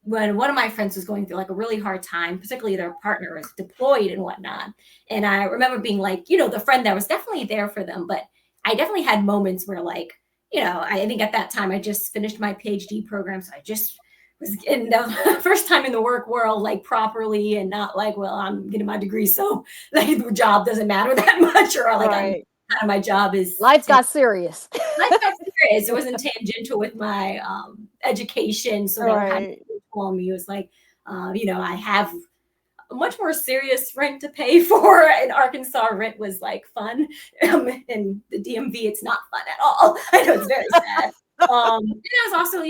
Speaker 3: when one of my friends was going through like a really hard time, particularly their partner was deployed and whatnot. And I remember being like, the friend that was definitely there for them. But I definitely had moments where like, I think at that time I just finished my PhD program. So I just was in the first time in the work world, like properly and not like, well, I'm getting my degree. So like the job doesn't matter that much or like I'm
Speaker 1: Right.
Speaker 3: kind of my job is
Speaker 1: Life got serious.
Speaker 3: life got serious. It wasn't tangential with my education. So that kind
Speaker 1: Right.
Speaker 3: of told me it was like, I have a much more serious rent to pay for in Arkansas. Rent was like fun. In the DMV, it's not fun at all. I know it's very sad. And it was also,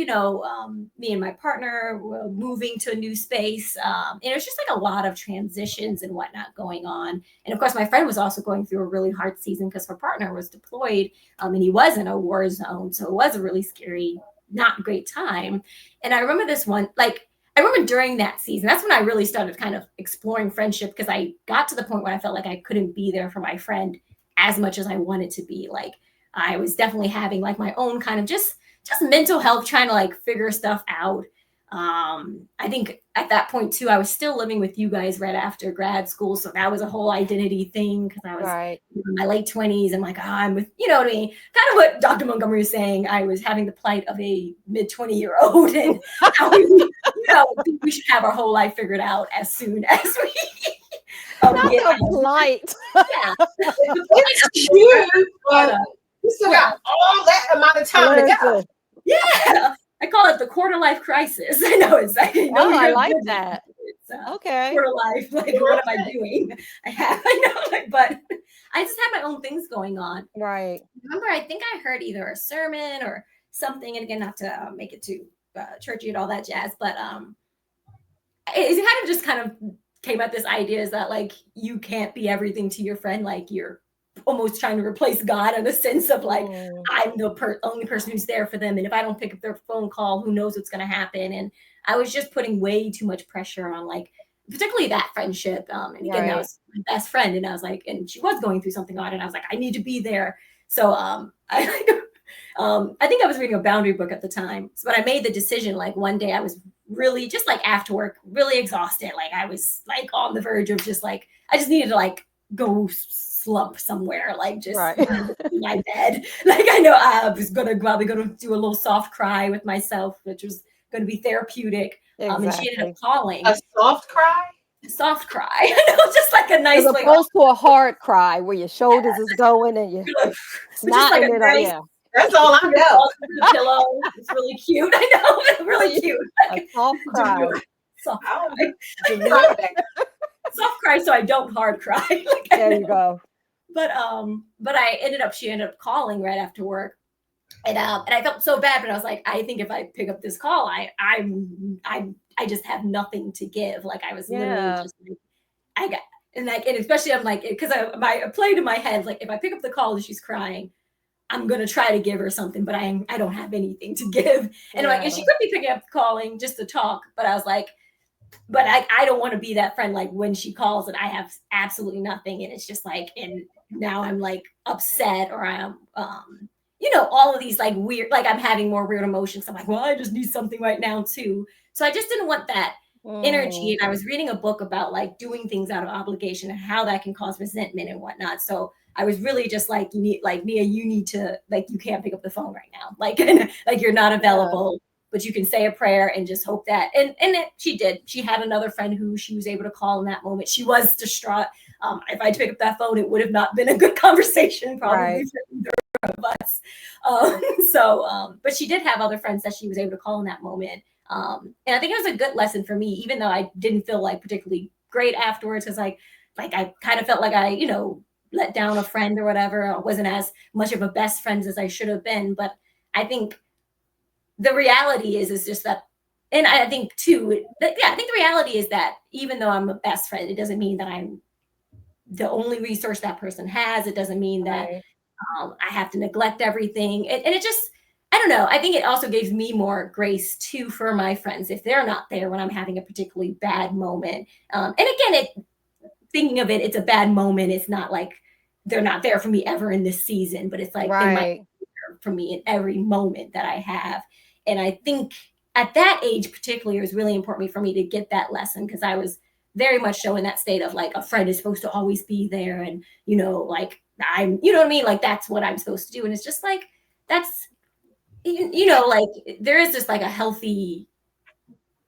Speaker 3: me and my partner were moving to a new space. And it was just like a lot of transitions and whatnot going on. And of course, my friend was also going through a really hard season because her partner was deployed, and he was in a war zone. So it was a really scary, not great time. And I remember this one, like, I remember during that season, that's when I really started kind of exploring friendship because I got to the point where I felt like I couldn't be there for my friend as much as I wanted to be. Like I was definitely having like my own kind of just mental health, trying to like figure stuff out. I think at that point too, I was still living with you guys right after grad school, so that was a whole identity thing because I was
Speaker 1: Right.
Speaker 3: in my late 20s and like, oh, I'm with, you know what I mean? Kind of what Dr. Montgomery was saying. I was having the plight of a mid 20-year-old and how we should have our whole life figured out as soon as we
Speaker 1: Not
Speaker 3: get
Speaker 1: so
Speaker 3: out.
Speaker 1: polite.
Speaker 3: Yeah.
Speaker 2: It's cute, but you still got all that amount of time to go.
Speaker 1: Listen.
Speaker 3: Yeah. I call it the quarter life crisis. I know it's like, you know,
Speaker 1: Oh, I
Speaker 3: you're
Speaker 1: like
Speaker 3: good.
Speaker 1: that.
Speaker 3: It's
Speaker 1: Okay.
Speaker 3: quarter life. Like, what am I doing? I know, like, but I just had my own things going on.
Speaker 1: Right.
Speaker 3: Remember, I think I heard either a sermon or something, and again, not to make it too churchy and all that jazz, but it kind of just kind of came at this idea is that like you can't be everything to your friend, like you're almost trying to replace God in the sense of like I'm the only person who's there for them, and if I don't pick up their phone call, who knows what's going to happen? And I was just putting way too much pressure on like particularly that friendship. And again, that
Speaker 1: Right.
Speaker 3: was my best friend, and I was like, and she was going through something on it, and I was like, I need to be there. So I think I was reading a boundary book at the time, but I made the decision like one day I was really just like after work, really exhausted. Like I was like on the verge of just like I just needed to like go slump somewhere, like just
Speaker 1: Right.
Speaker 3: in my bed. Like I know I was probably gonna do a little soft cry with myself, which was going to be therapeutic. And she ended up
Speaker 1: Exactly.
Speaker 3: calling
Speaker 2: A soft cry?
Speaker 3: a soft cry. I know, just like a nice
Speaker 1: As
Speaker 3: like
Speaker 1: opposed to a hard cry where your shoulders is going and you're
Speaker 3: which is like
Speaker 1: snotting
Speaker 3: a
Speaker 1: it.
Speaker 3: nice
Speaker 1: Yeah.
Speaker 2: That's all I know.
Speaker 3: pillow. It's really cute. I know, really cute.
Speaker 1: A
Speaker 3: Like,
Speaker 1: soft cry.
Speaker 3: soft
Speaker 2: I
Speaker 3: cry.
Speaker 2: don't cry back.
Speaker 3: Soft cry so I don't hard cry. Like,
Speaker 1: There you go.
Speaker 3: But she ended up calling right after work. And I felt so bad, but I was like, I think if I pick up this call, I just have nothing to give. Like I was literally just like, I got and especially I'm like because I played in my head like if I pick up the call and she's crying, I'm gonna try to give her something, but I don't have anything to give. And I'm like, and she could be picking up calling just to talk, but I was like, but I don't want to be that friend like when she calls and I have absolutely nothing, and it's just like, and now I'm like upset or I'm all of these like weird, like I'm having more weird emotions. I'm like, well, I just need something right now too. So I just didn't want that energy. And I was reading a book about like doing things out of obligation and how that can cause resentment and whatnot. So I was really just like, you need, like, Nia, you need to, like, you can't pick up the phone right now. Like, like you're not available, but you can say a prayer and just hope that. And she did. She had another friend who she was able to call in that moment. She was distraught. If I'd pick up that phone, it would have not been a good conversation, probably for either of us. But she did have other friends that she was able to call in that moment. And I think it was a good lesson for me, even though I didn't feel like particularly great afterwards, because like I kind of felt like I, let down a friend or whatever. I wasn't as much of a best friend as I should have been. But I think the reality is just that, and I think too, I think the reality is that even though I'm a best friend, it doesn't mean that I'm the only resource that person has. It doesn't mean that I have to neglect everything. And it just, I don't know. I think it also gives me more grace too for my friends if they're not there when I'm having a particularly bad moment. And again, thinking of it, it's a bad moment. It's not like they're not there for me ever in this season, but it's like they might be there for me in every moment that I have. And I think at that age, particularly, it was really important for me to get that lesson because I was very much so in that state of like a friend is supposed to always be there. And, like I'm, you know what I mean? Like that's what I'm supposed to do. And it's just like, that's, like there is just like a healthy,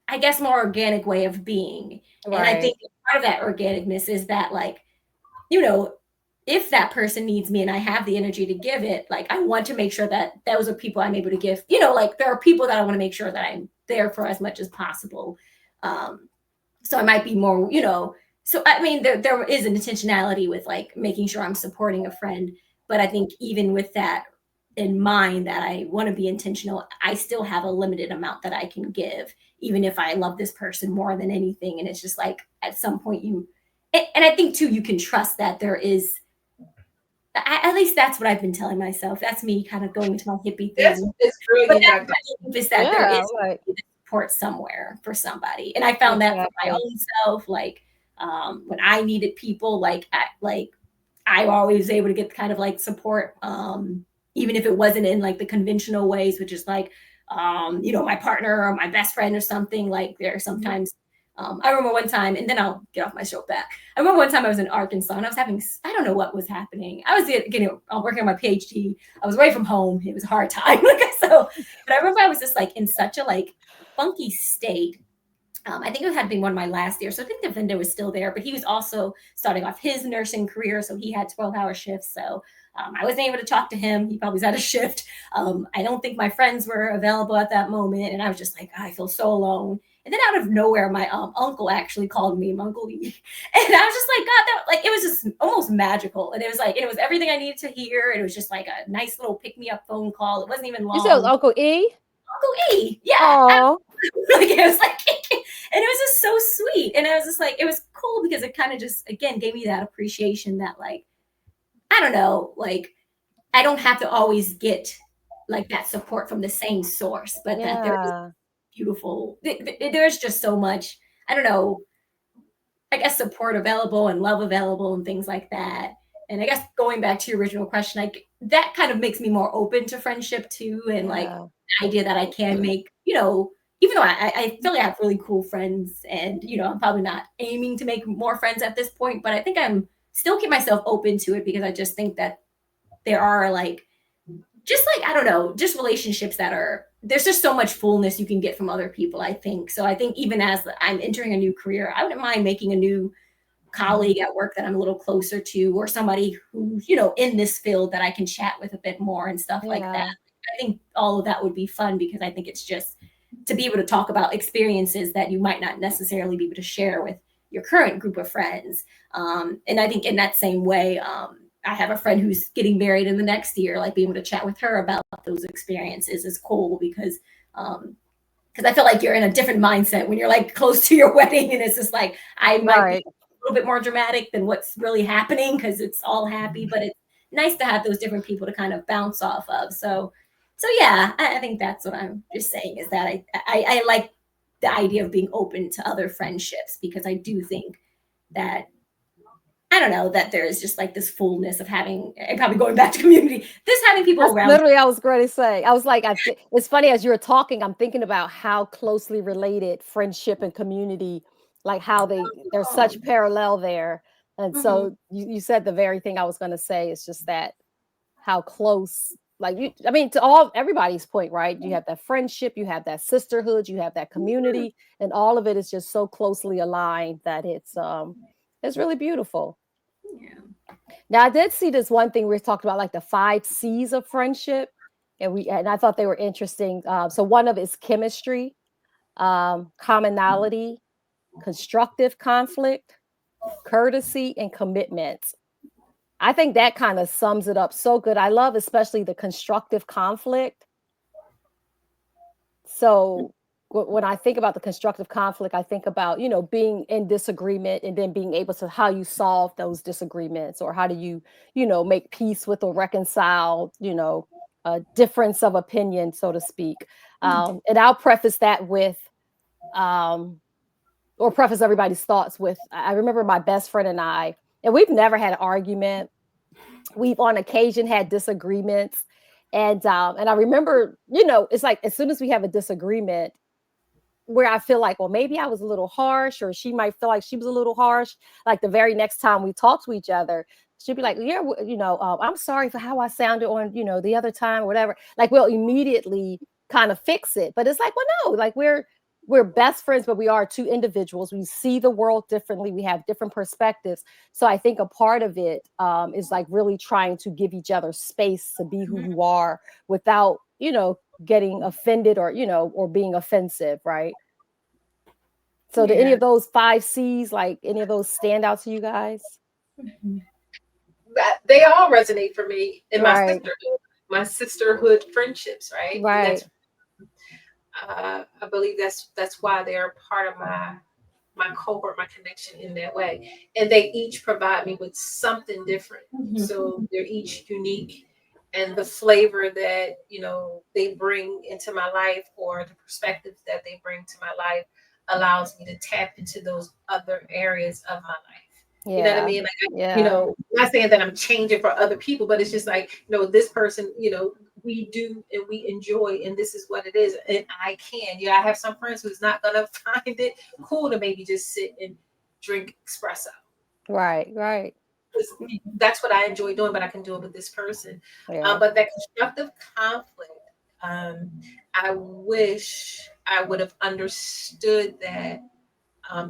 Speaker 3: I guess, more organic way of being. And I think part of that organicness is that like, if that person needs me and I have the energy to give it, like I want to make sure that those are people I'm able to give, like there are people that I want to make sure that I'm there for as much as possible. So I might be more, so I mean, there is an intentionality with like making sure I'm supporting a friend. But I think even with that in mind that I want to be intentional, I still have a limited amount that I can give, even if I love this person more than anything. And it's just like at some point and I think too, you can trust that there is, at least that's what I've been telling myself. That's me kind of going into my hippie thing.
Speaker 2: It's brilliant.
Speaker 3: Is that there is this support somewhere for somebody. And I found that for my
Speaker 1: Exactly.
Speaker 3: own self, like when I needed people, I always able to get kind of like support, even if it wasn't in like the conventional ways, which is like, my partner or my best friend or something. Like there are
Speaker 2: Mhm.
Speaker 3: sometimes, I remember one time, and then I'll get off my show back. I remember one time I was in Arkansas and I was having, I don't know what was happening. I was working on my PhD. I was away from home. It was a hard time. But I remember I was just like in such a like funky state. I think it had been one of my last years. So I think the vendor was still there, but he was also starting off his nursing career. So he had 12-hour shifts. So I wasn't able to talk to him. He probably was at a shift. I don't think my friends were available at that moment. And I was just like, I feel so alone. And then out of nowhere, my uncle actually called me, my Uncle E. And I was just like, God, that like it was just almost magical. And it was like, it was everything I needed to hear. It was just like a nice little pick me up phone call. It wasn't even
Speaker 1: You said it was
Speaker 3: long.
Speaker 1: Uncle E?
Speaker 3: Uncle E, yeah,
Speaker 1: Oh,
Speaker 3: like it was like and it was just so sweet, and I was just like it was cool because it kind of just again gave me that appreciation that like I don't know, like I don't have to always get like that support from the same source, but that there is
Speaker 1: yeah.
Speaker 3: beautiful there's just so much, I don't know, I guess support available and love available and things like that. And I guess going back to your original question, like that kind of makes me more open to friendship too. And like
Speaker 1: Yeah.
Speaker 3: the idea that I can make, even though I feel like I have really cool friends and, I'm probably not aiming to make more friends at this point, but I think I'm still keep myself open to it because I just think that there are like just like I don't know, just relationships that are there's just so much fullness you can get from other people, I think. So I think even as I'm entering a new career, I wouldn't mind making a new colleague at work that I'm a little closer to, or somebody who's, in this field that I can chat with a bit more and stuff like that.
Speaker 1: Yeah.
Speaker 3: I think all of that would be fun because I think it's just to be able to talk about experiences that you might not necessarily be able to share with your current group of friends. And I think in that same way, I have a friend who's getting married in the next year, like being able to chat with her about those experiences is cool because I feel like you're in a different mindset when you're like close to your wedding and it's just like I might be
Speaker 1: Right.
Speaker 3: a little bit more dramatic than what's really happening because it's all happy, but it's nice to have those different people to kind of bounce off of. So yeah, I think that's what I'm just saying is that I like the idea of being open to other friendships because I do think that I don't know that there is just like this fullness of having and probably going back to community, this having people
Speaker 1: That's
Speaker 3: around.
Speaker 1: literally I was going to say. I was like, it's funny as you were talking, I'm thinking about how closely related friendship and community, like how there's such parallel there. And
Speaker 3: Mhm.
Speaker 1: so you said the very thing I was going to say. It's just that how close, like I mean, to everybody's point, right? You have that friendship, you have that sisterhood, you have that community, and all of it is just so closely aligned that it's really beautiful.
Speaker 3: Yeah.
Speaker 1: Now, I did see this one thing we talked about, like the 5 C's of friendship, and I thought they were interesting. So one of it is chemistry, commonality, constructive conflict, courtesy, and commitment. I think that kind of sums it up so good. I love especially the constructive conflict. So when I think about the constructive conflict, I think about, being in disagreement and then being able to how you solve those disagreements or how do you, make peace with or reconcile, a difference of opinion, so to speak. And I'll preface that with, um, or preface everybody's thoughts with, I remember my best friend and we've never had an argument. We've on occasion had disagreements. And I remember, it's like as soon as we have a disagreement, where I feel like, well, maybe I was a little harsh, or she might feel like she was a little harsh. Like the very next time we talk to each other, she'd be like, "Yeah, I'm sorry for how I sounded on, the other time, or whatever." Like we'll immediately kind of fix it. But it's like, well, no, like we're best friends, but we are two individuals. We see the world differently. We have different perspectives. So I think a part of it is like really trying to give each other space to be who
Speaker 3: Mhm.
Speaker 1: you are without, getting offended or or being offensive, right? So do any
Speaker 3: Yeah.
Speaker 1: of those 5 C's, like any of those stand out to you guys?
Speaker 3: Mhm.
Speaker 2: That they all resonate for me in
Speaker 1: Right,
Speaker 2: my sisterhood friendships, right? And
Speaker 1: right.
Speaker 2: that's I believe that's why they're part of my cohort, my connection in that way. And they each provide me with something different.
Speaker 3: Mhm.
Speaker 2: So they're each unique and the flavor that they bring into my life, or the perspectives that they bring to my life, allows me to tap into those other areas of my life. You know what I
Speaker 1: Yeah.
Speaker 2: mean? Like,
Speaker 1: Yeah.
Speaker 2: not saying that I'm changing for other people, but it's just like, this person, we do and we enjoy, and this is what it is. And I can, I have some friends who's not gonna find it cool to maybe just sit and drink espresso.
Speaker 1: Right. Right.
Speaker 2: 'Cause that's what I enjoy doing, but I can do it with this person.
Speaker 1: Yeah.
Speaker 2: But that constructive conflict, um, I wish I would have understood that,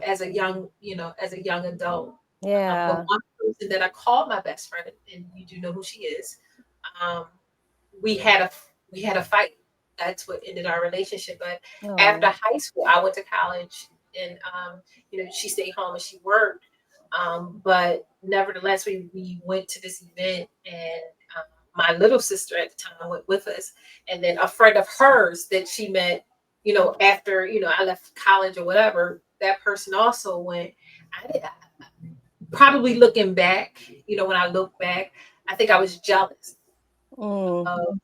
Speaker 2: as a young adult. But
Speaker 1: Yeah.
Speaker 2: one person that I called my best friend, and you do know who she is, um, we had a we had a fight. That's what ended our relationship. But after
Speaker 1: Oh.
Speaker 2: high school, I went to college, and she stayed home and she worked. But nevertheless, we went to this event, and my little sister at the time went with us, and then a friend of hers that she met, after I left college or whatever. That person also went. I did, probably looking back, when I look back, I think I was jealous
Speaker 1: Mm.
Speaker 2: of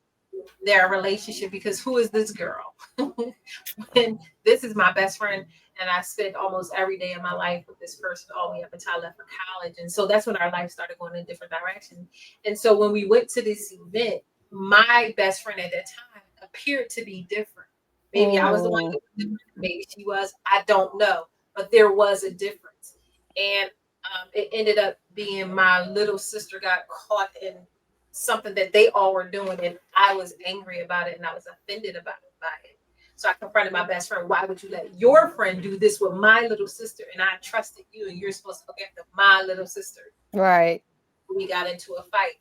Speaker 2: their relationship, because who is this girl? And this is my best friend, and I spent almost every day of my life with this person all the way up until I left for college. And so that's when our life started going in a different direction. And so when we went to this event, my best friend at that time appeared to be different. Maybe I was the one
Speaker 1: Mm.
Speaker 2: that was different, maybe she was, I don't know, but there was a difference. And it ended up being my little sister got caught in something that they all were doing, and I was angry about it, and I was offended about it by it. So I confronted my best friend. Why would you let your friend do this with my little sister? And I trusted you, and you're supposed to look after my little sister.
Speaker 1: Right.
Speaker 2: We got into a fight.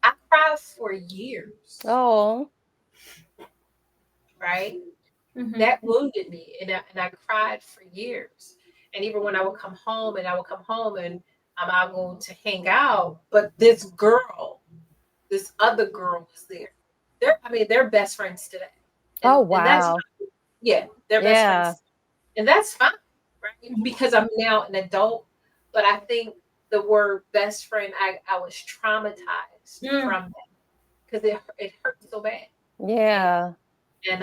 Speaker 2: I cried for years,
Speaker 1: Oh.
Speaker 2: right?
Speaker 3: Mm-hmm.
Speaker 2: That wounded me, and I cried for years. And even when I would come home, and I would go to hang out, but this other girl was there. They're best friends today,
Speaker 1: Oh,
Speaker 2: and that's,
Speaker 1: wow.
Speaker 2: yeah, they're best
Speaker 1: Yeah.
Speaker 2: friends, and that's fine, right? Because I'm now an adult. But I think the word best friend, I was traumatized
Speaker 3: Mm-hmm.
Speaker 2: from that, because it hurt so bad, and
Speaker 1: Yeah.
Speaker 2: I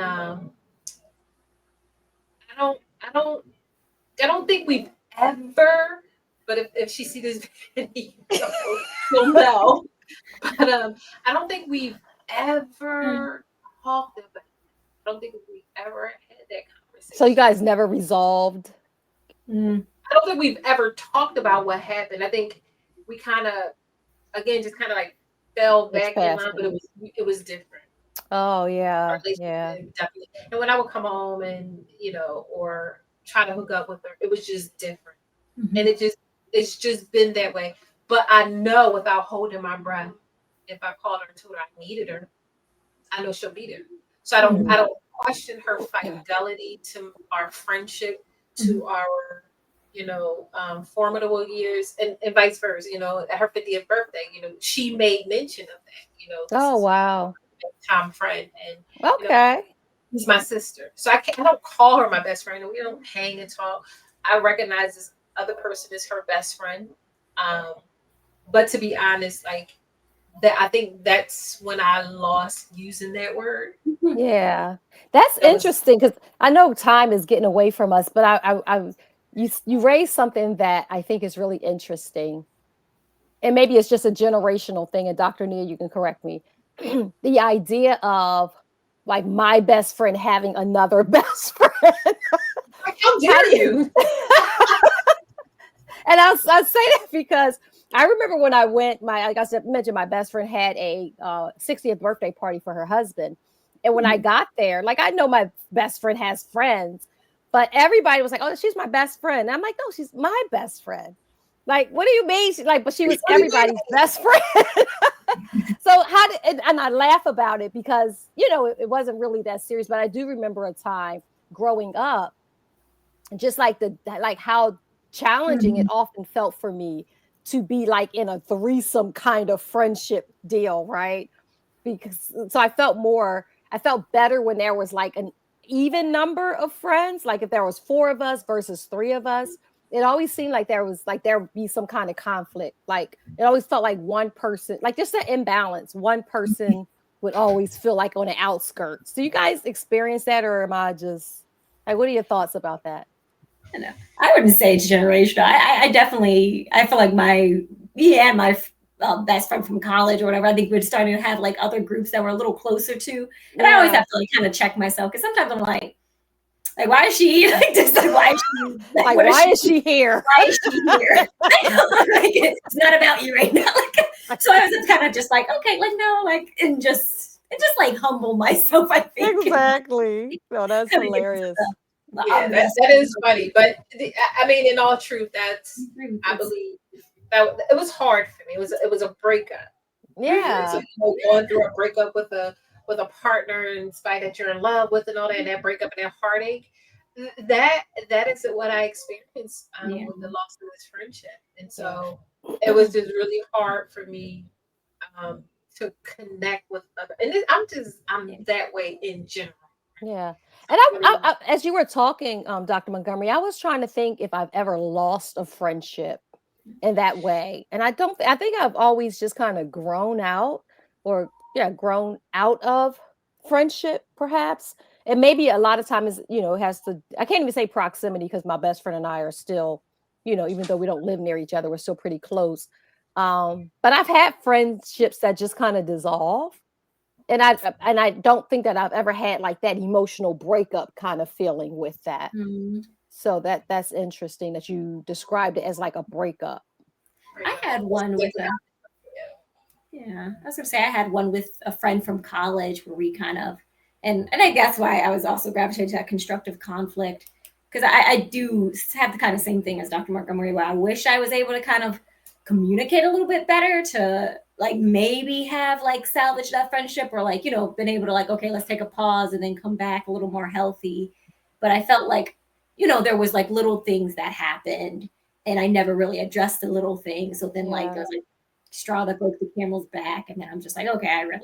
Speaker 2: don't I don't I don't think we've ever. But if she see this video, she'll know. But I don't think we've ever talked about it. I don't think we ever had that
Speaker 1: So you
Speaker 2: conversation.
Speaker 1: guys never resolved?
Speaker 3: Mm-hmm.
Speaker 2: I don't think we've ever talked about what happened. I think we kind of, again, just kind of like fell
Speaker 1: It's
Speaker 2: back in line,
Speaker 1: past
Speaker 2: but
Speaker 1: it.
Speaker 2: it was different.
Speaker 1: Oh,
Speaker 2: Our
Speaker 1: yeah. Yeah.
Speaker 2: relationship definitely. And when I would come home, and or try to hook up with her, it was just different, and it's just been that way. But I know, without holding my breath, if I called her and told her I needed her, I know she'll be there. So
Speaker 3: Mm-hmm.
Speaker 2: I don't question her fidelity to our friendship, to our formidable years, and vice versa. At her 50th birthday, she made mention of that. This
Speaker 1: Oh,
Speaker 2: is
Speaker 1: wow.
Speaker 2: Tom friend, and you know
Speaker 1: Okay.
Speaker 2: he's my sister. So I don't call her my best friend, and we don't hang and talk. I recognize this other person as her best friend. Um, but to be honest, like, that, I think that's when I lost using that word.
Speaker 1: Yeah. That's
Speaker 2: That was
Speaker 1: interesting because I know time is getting away from us, but you raised something that I think is really interesting. And maybe it's just a generational thing. And Dr. Nia, you can correct me. The idea of like my best friend having another best friend.
Speaker 2: like, how
Speaker 1: How
Speaker 2: dare
Speaker 1: do you
Speaker 2: you?
Speaker 1: And I say that because I remember when I went, like I said, mentioned my best friend had a 60th birthday party for her husband. And when I got there, like I know my best friend has friends, but everybody was like, oh, she's my best friend. And I'm like, no, she's my best friend. Like, what do you mean? Like, but she was
Speaker 2: What do you
Speaker 1: everybody's
Speaker 2: mean?
Speaker 1: best friend. So how did and I laugh about it because it wasn't really that serious, but I do remember a time growing up just like like how challenging it
Speaker 3: Mm-hmm.
Speaker 1: often felt for me to be like in a threesome kind of friendship deal, right? Because so I felt better when there was like an even number of friends, like if there was four of us versus three of us. it always seemed like there would be some kind of conflict. Like it always felt like one person, like just an imbalance. One person would always feel like on the outskirts. Do you guys experience that, or am I just like? What are your thoughts about that?
Speaker 3: I know. I wouldn't say it's generational. I definitely, I feel like me and my best friend from college or whatever, I think we're starting to have like other groups that we're a little closer to. And I always
Speaker 1: Yeah,
Speaker 3: have to like kind of check myself because sometimes I'm like, why is she like just like, why is she, like,
Speaker 1: like
Speaker 3: what is
Speaker 1: why
Speaker 3: she,
Speaker 1: is she here?
Speaker 3: why is she here? I know, like, it's not about you right now. Like, so I was kind of just like, okay, like, no, like, and just like humble myself, I think. And
Speaker 1: Exactly. No, that's
Speaker 3: kind of get
Speaker 1: hilarious.
Speaker 3: the
Speaker 2: Yeah,
Speaker 3: obvious.
Speaker 2: that is funny. But I mean, in all truth, I
Speaker 3: It's,
Speaker 2: believe that it was hard for me. It was a breakup. So
Speaker 1: Yeah,
Speaker 2: going through a breakup with a partner, in spite that you're in love with and all that, and that breakup and that heartache, that is what I experienced
Speaker 3: yeah.
Speaker 2: with the loss of this friendship, and
Speaker 1: yeah,
Speaker 2: so it was just really hard for me um, to connect with other. And I'm
Speaker 3: Yeah.
Speaker 2: that way in general.
Speaker 1: yeah. And
Speaker 2: Really,
Speaker 1: as you were talking, Dr. Montgomery, I was trying to think if I've ever lost a friendship in that way. And I don't, I think I've always just kind of grown out or, yeah, grown out of friendship, perhaps. And maybe a lot of times, it has to, I can't even say proximity because my best friend and I are still, even though we don't live near each other, we're still pretty close. But I've had friendships that just kind of dissolve, and I don't think that I've ever had like that emotional breakup kind of feeling with that.
Speaker 3: Mm.
Speaker 1: So that's interesting that you described it as like a breakup.
Speaker 3: I
Speaker 2: yeah,
Speaker 3: had
Speaker 2: that's
Speaker 3: one with
Speaker 2: exactly
Speaker 3: a, yeah, I was gonna say I had one with a friend from college where we kind of, and I think that's why I was also gravitating to that constructive conflict because I do have the kind of same thing as Dr. Montgomery where I wish I was able to kind of communicate a little bit better to like maybe have like salvage that friendship or like been able to like okay let's take a pause and then come back a little more healthy, but I felt like there was like little things that happened and I never really addressed the little things, so then like
Speaker 1: Yeah.
Speaker 3: there's like straw that broke the camel's back. And then I'm just like, okay, I really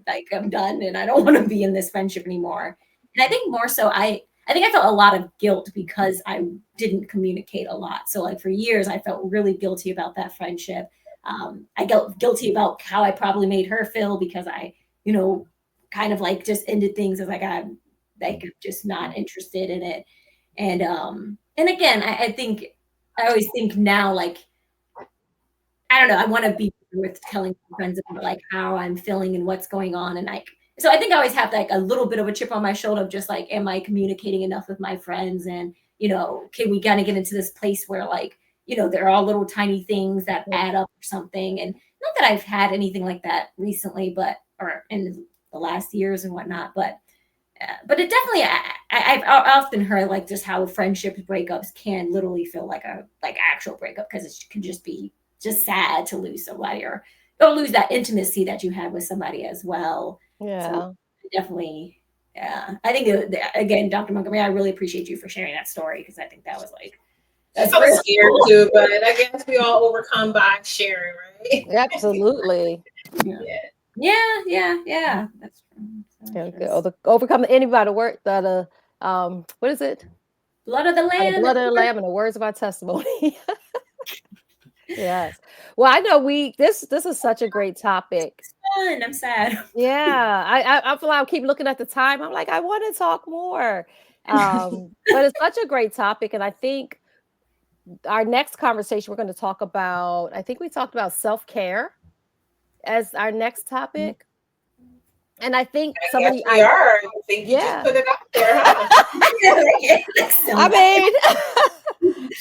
Speaker 3: like I'm done and I don't want to be in this friendship anymore. And I think more so I think I felt a lot of guilt because I didn't communicate a lot. So like for years I felt really guilty about that friendship. I felt guilty about how I probably made her feel because I, you know, kind of like just ended things as like I'm like just not interested in it. And again, I think I always think now like I don't know. I want to be with telling my friends about like how I'm feeling and what's going on. And like, so I think I always have like a little bit of a chip on my shoulder of just like, am I communicating enough with my friends? And, can we kind of get into this place where like, there are all little tiny things that add up or something. And not that I've had anything like that recently, or in the last years and whatnot, but it definitely, I've often heard like just how friendships breakups can literally feel like a like actual breakup because it can just be just sad to lose somebody or lose that intimacy that you had with somebody as well. So
Speaker 1: Yeah.
Speaker 3: definitely, yeah. I think again, Dr. Montgomery, I really appreciate you for sharing that story because I think that was like that's
Speaker 2: I was
Speaker 3: real.
Speaker 2: scared too, but I guess we all overcome by sharing, right?
Speaker 1: Absolutely.
Speaker 3: Yeah,
Speaker 2: Yeah.
Speaker 3: yeah. That's true. So
Speaker 1: Yeah,
Speaker 3: true.
Speaker 1: overcome anybody the word what is it?
Speaker 3: Blood of the
Speaker 1: By the
Speaker 3: land.
Speaker 1: blood of the lamb and the words of our testimony. Yes. Well, I know this is such a great topic.
Speaker 3: Fun. I'm sad.
Speaker 1: Yeah. I feel like I keep looking at the time. I'm like, I want to talk more. But it's such a great topic. And I think our next conversation, we're going to talk about, I think we talked about self-care as our next topic. And I think
Speaker 2: I guess
Speaker 1: somebody
Speaker 2: we are. I think you just
Speaker 1: yeah.
Speaker 2: put it out there, huh?
Speaker 1: I
Speaker 3: So
Speaker 1: mean,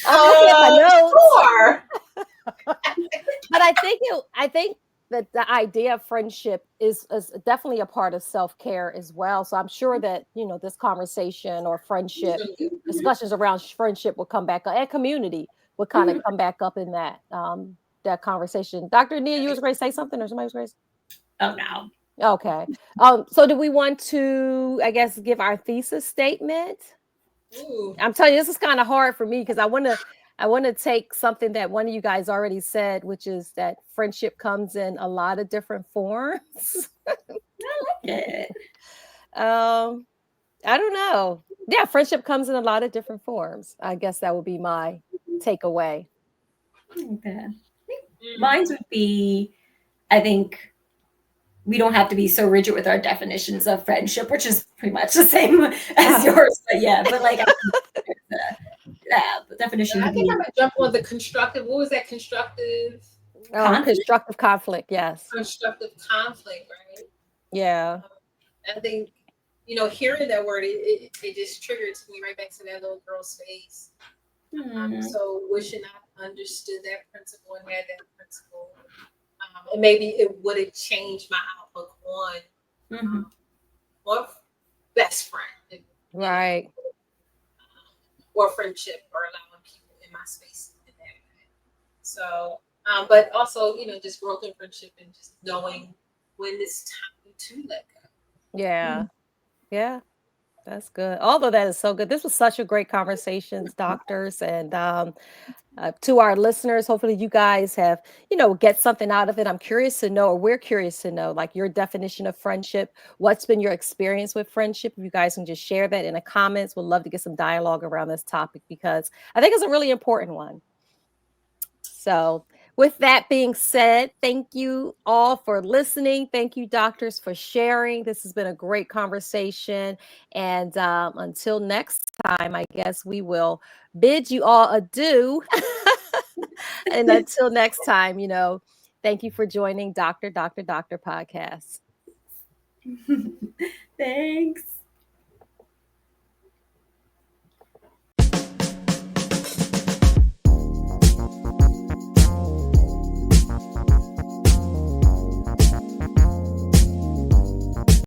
Speaker 1: I'm looking at my notes.
Speaker 2: Sure.
Speaker 1: But I think that the idea of friendship is definitely a part of self-care as well. So I'm sure that, this conversation or friendship discussions around friendship will come back up, and community will kind of come back up in that conversation. Dr. Nia, you was going to say something or somebody was going to
Speaker 3: Oh no.
Speaker 1: okay. So do we want to, I guess, give our thesis statement?
Speaker 2: Ooh.
Speaker 1: I'm telling you, this is kind of hard for me because I want to take something that one of you guys already said, which is that friendship comes in a lot of different forms.
Speaker 3: Yeah.
Speaker 1: I don't know. Yeah, friendship comes in a lot of different forms. I guess that would be my take away?
Speaker 3: Okay.
Speaker 2: Mm.
Speaker 3: Mine would be, I think we don't have to be so rigid with our definitions of friendship, which is pretty much the same as
Speaker 1: Uh,
Speaker 3: yours. But yeah, but like I think the definition
Speaker 2: I
Speaker 3: could
Speaker 2: think I'm
Speaker 3: be
Speaker 2: gonna jump on the constructive. What was that?
Speaker 3: conflict.
Speaker 1: constructive conflict. Yes.
Speaker 2: Constructive conflict, right?
Speaker 1: Yeah.
Speaker 2: Um, I think, hearing that word, it just triggered me right back to that little girl's face.
Speaker 3: Hmm.
Speaker 2: So wishing I understood that principle and had that principle, and maybe it would have changed my outlook
Speaker 3: Hmm.
Speaker 2: on best friend, you know,
Speaker 1: Right.
Speaker 2: or friendship, or allowing people in my space in that way. So, but also, just growth in friendship and just knowing when it's time to let go.
Speaker 1: Yeah. Yeah. That's good. Although that is so good. This was such a great conversations, doctors, and to our listeners, hopefully you guys have, get something out of it. I'm curious to know, or we're curious to know, like your definition of friendship. What's been your experience with friendship? If you guys can just share that in the comments, we'd love to get some dialogue around this topic because I think it's a really important one. So, with that being said, thank you all for listening. Thank you, doctors, for sharing. This has been a great conversation. And until next time, I guess we will bid you all adieu. And until next time, thank you for joining Doctor podcast.
Speaker 3: Thanks.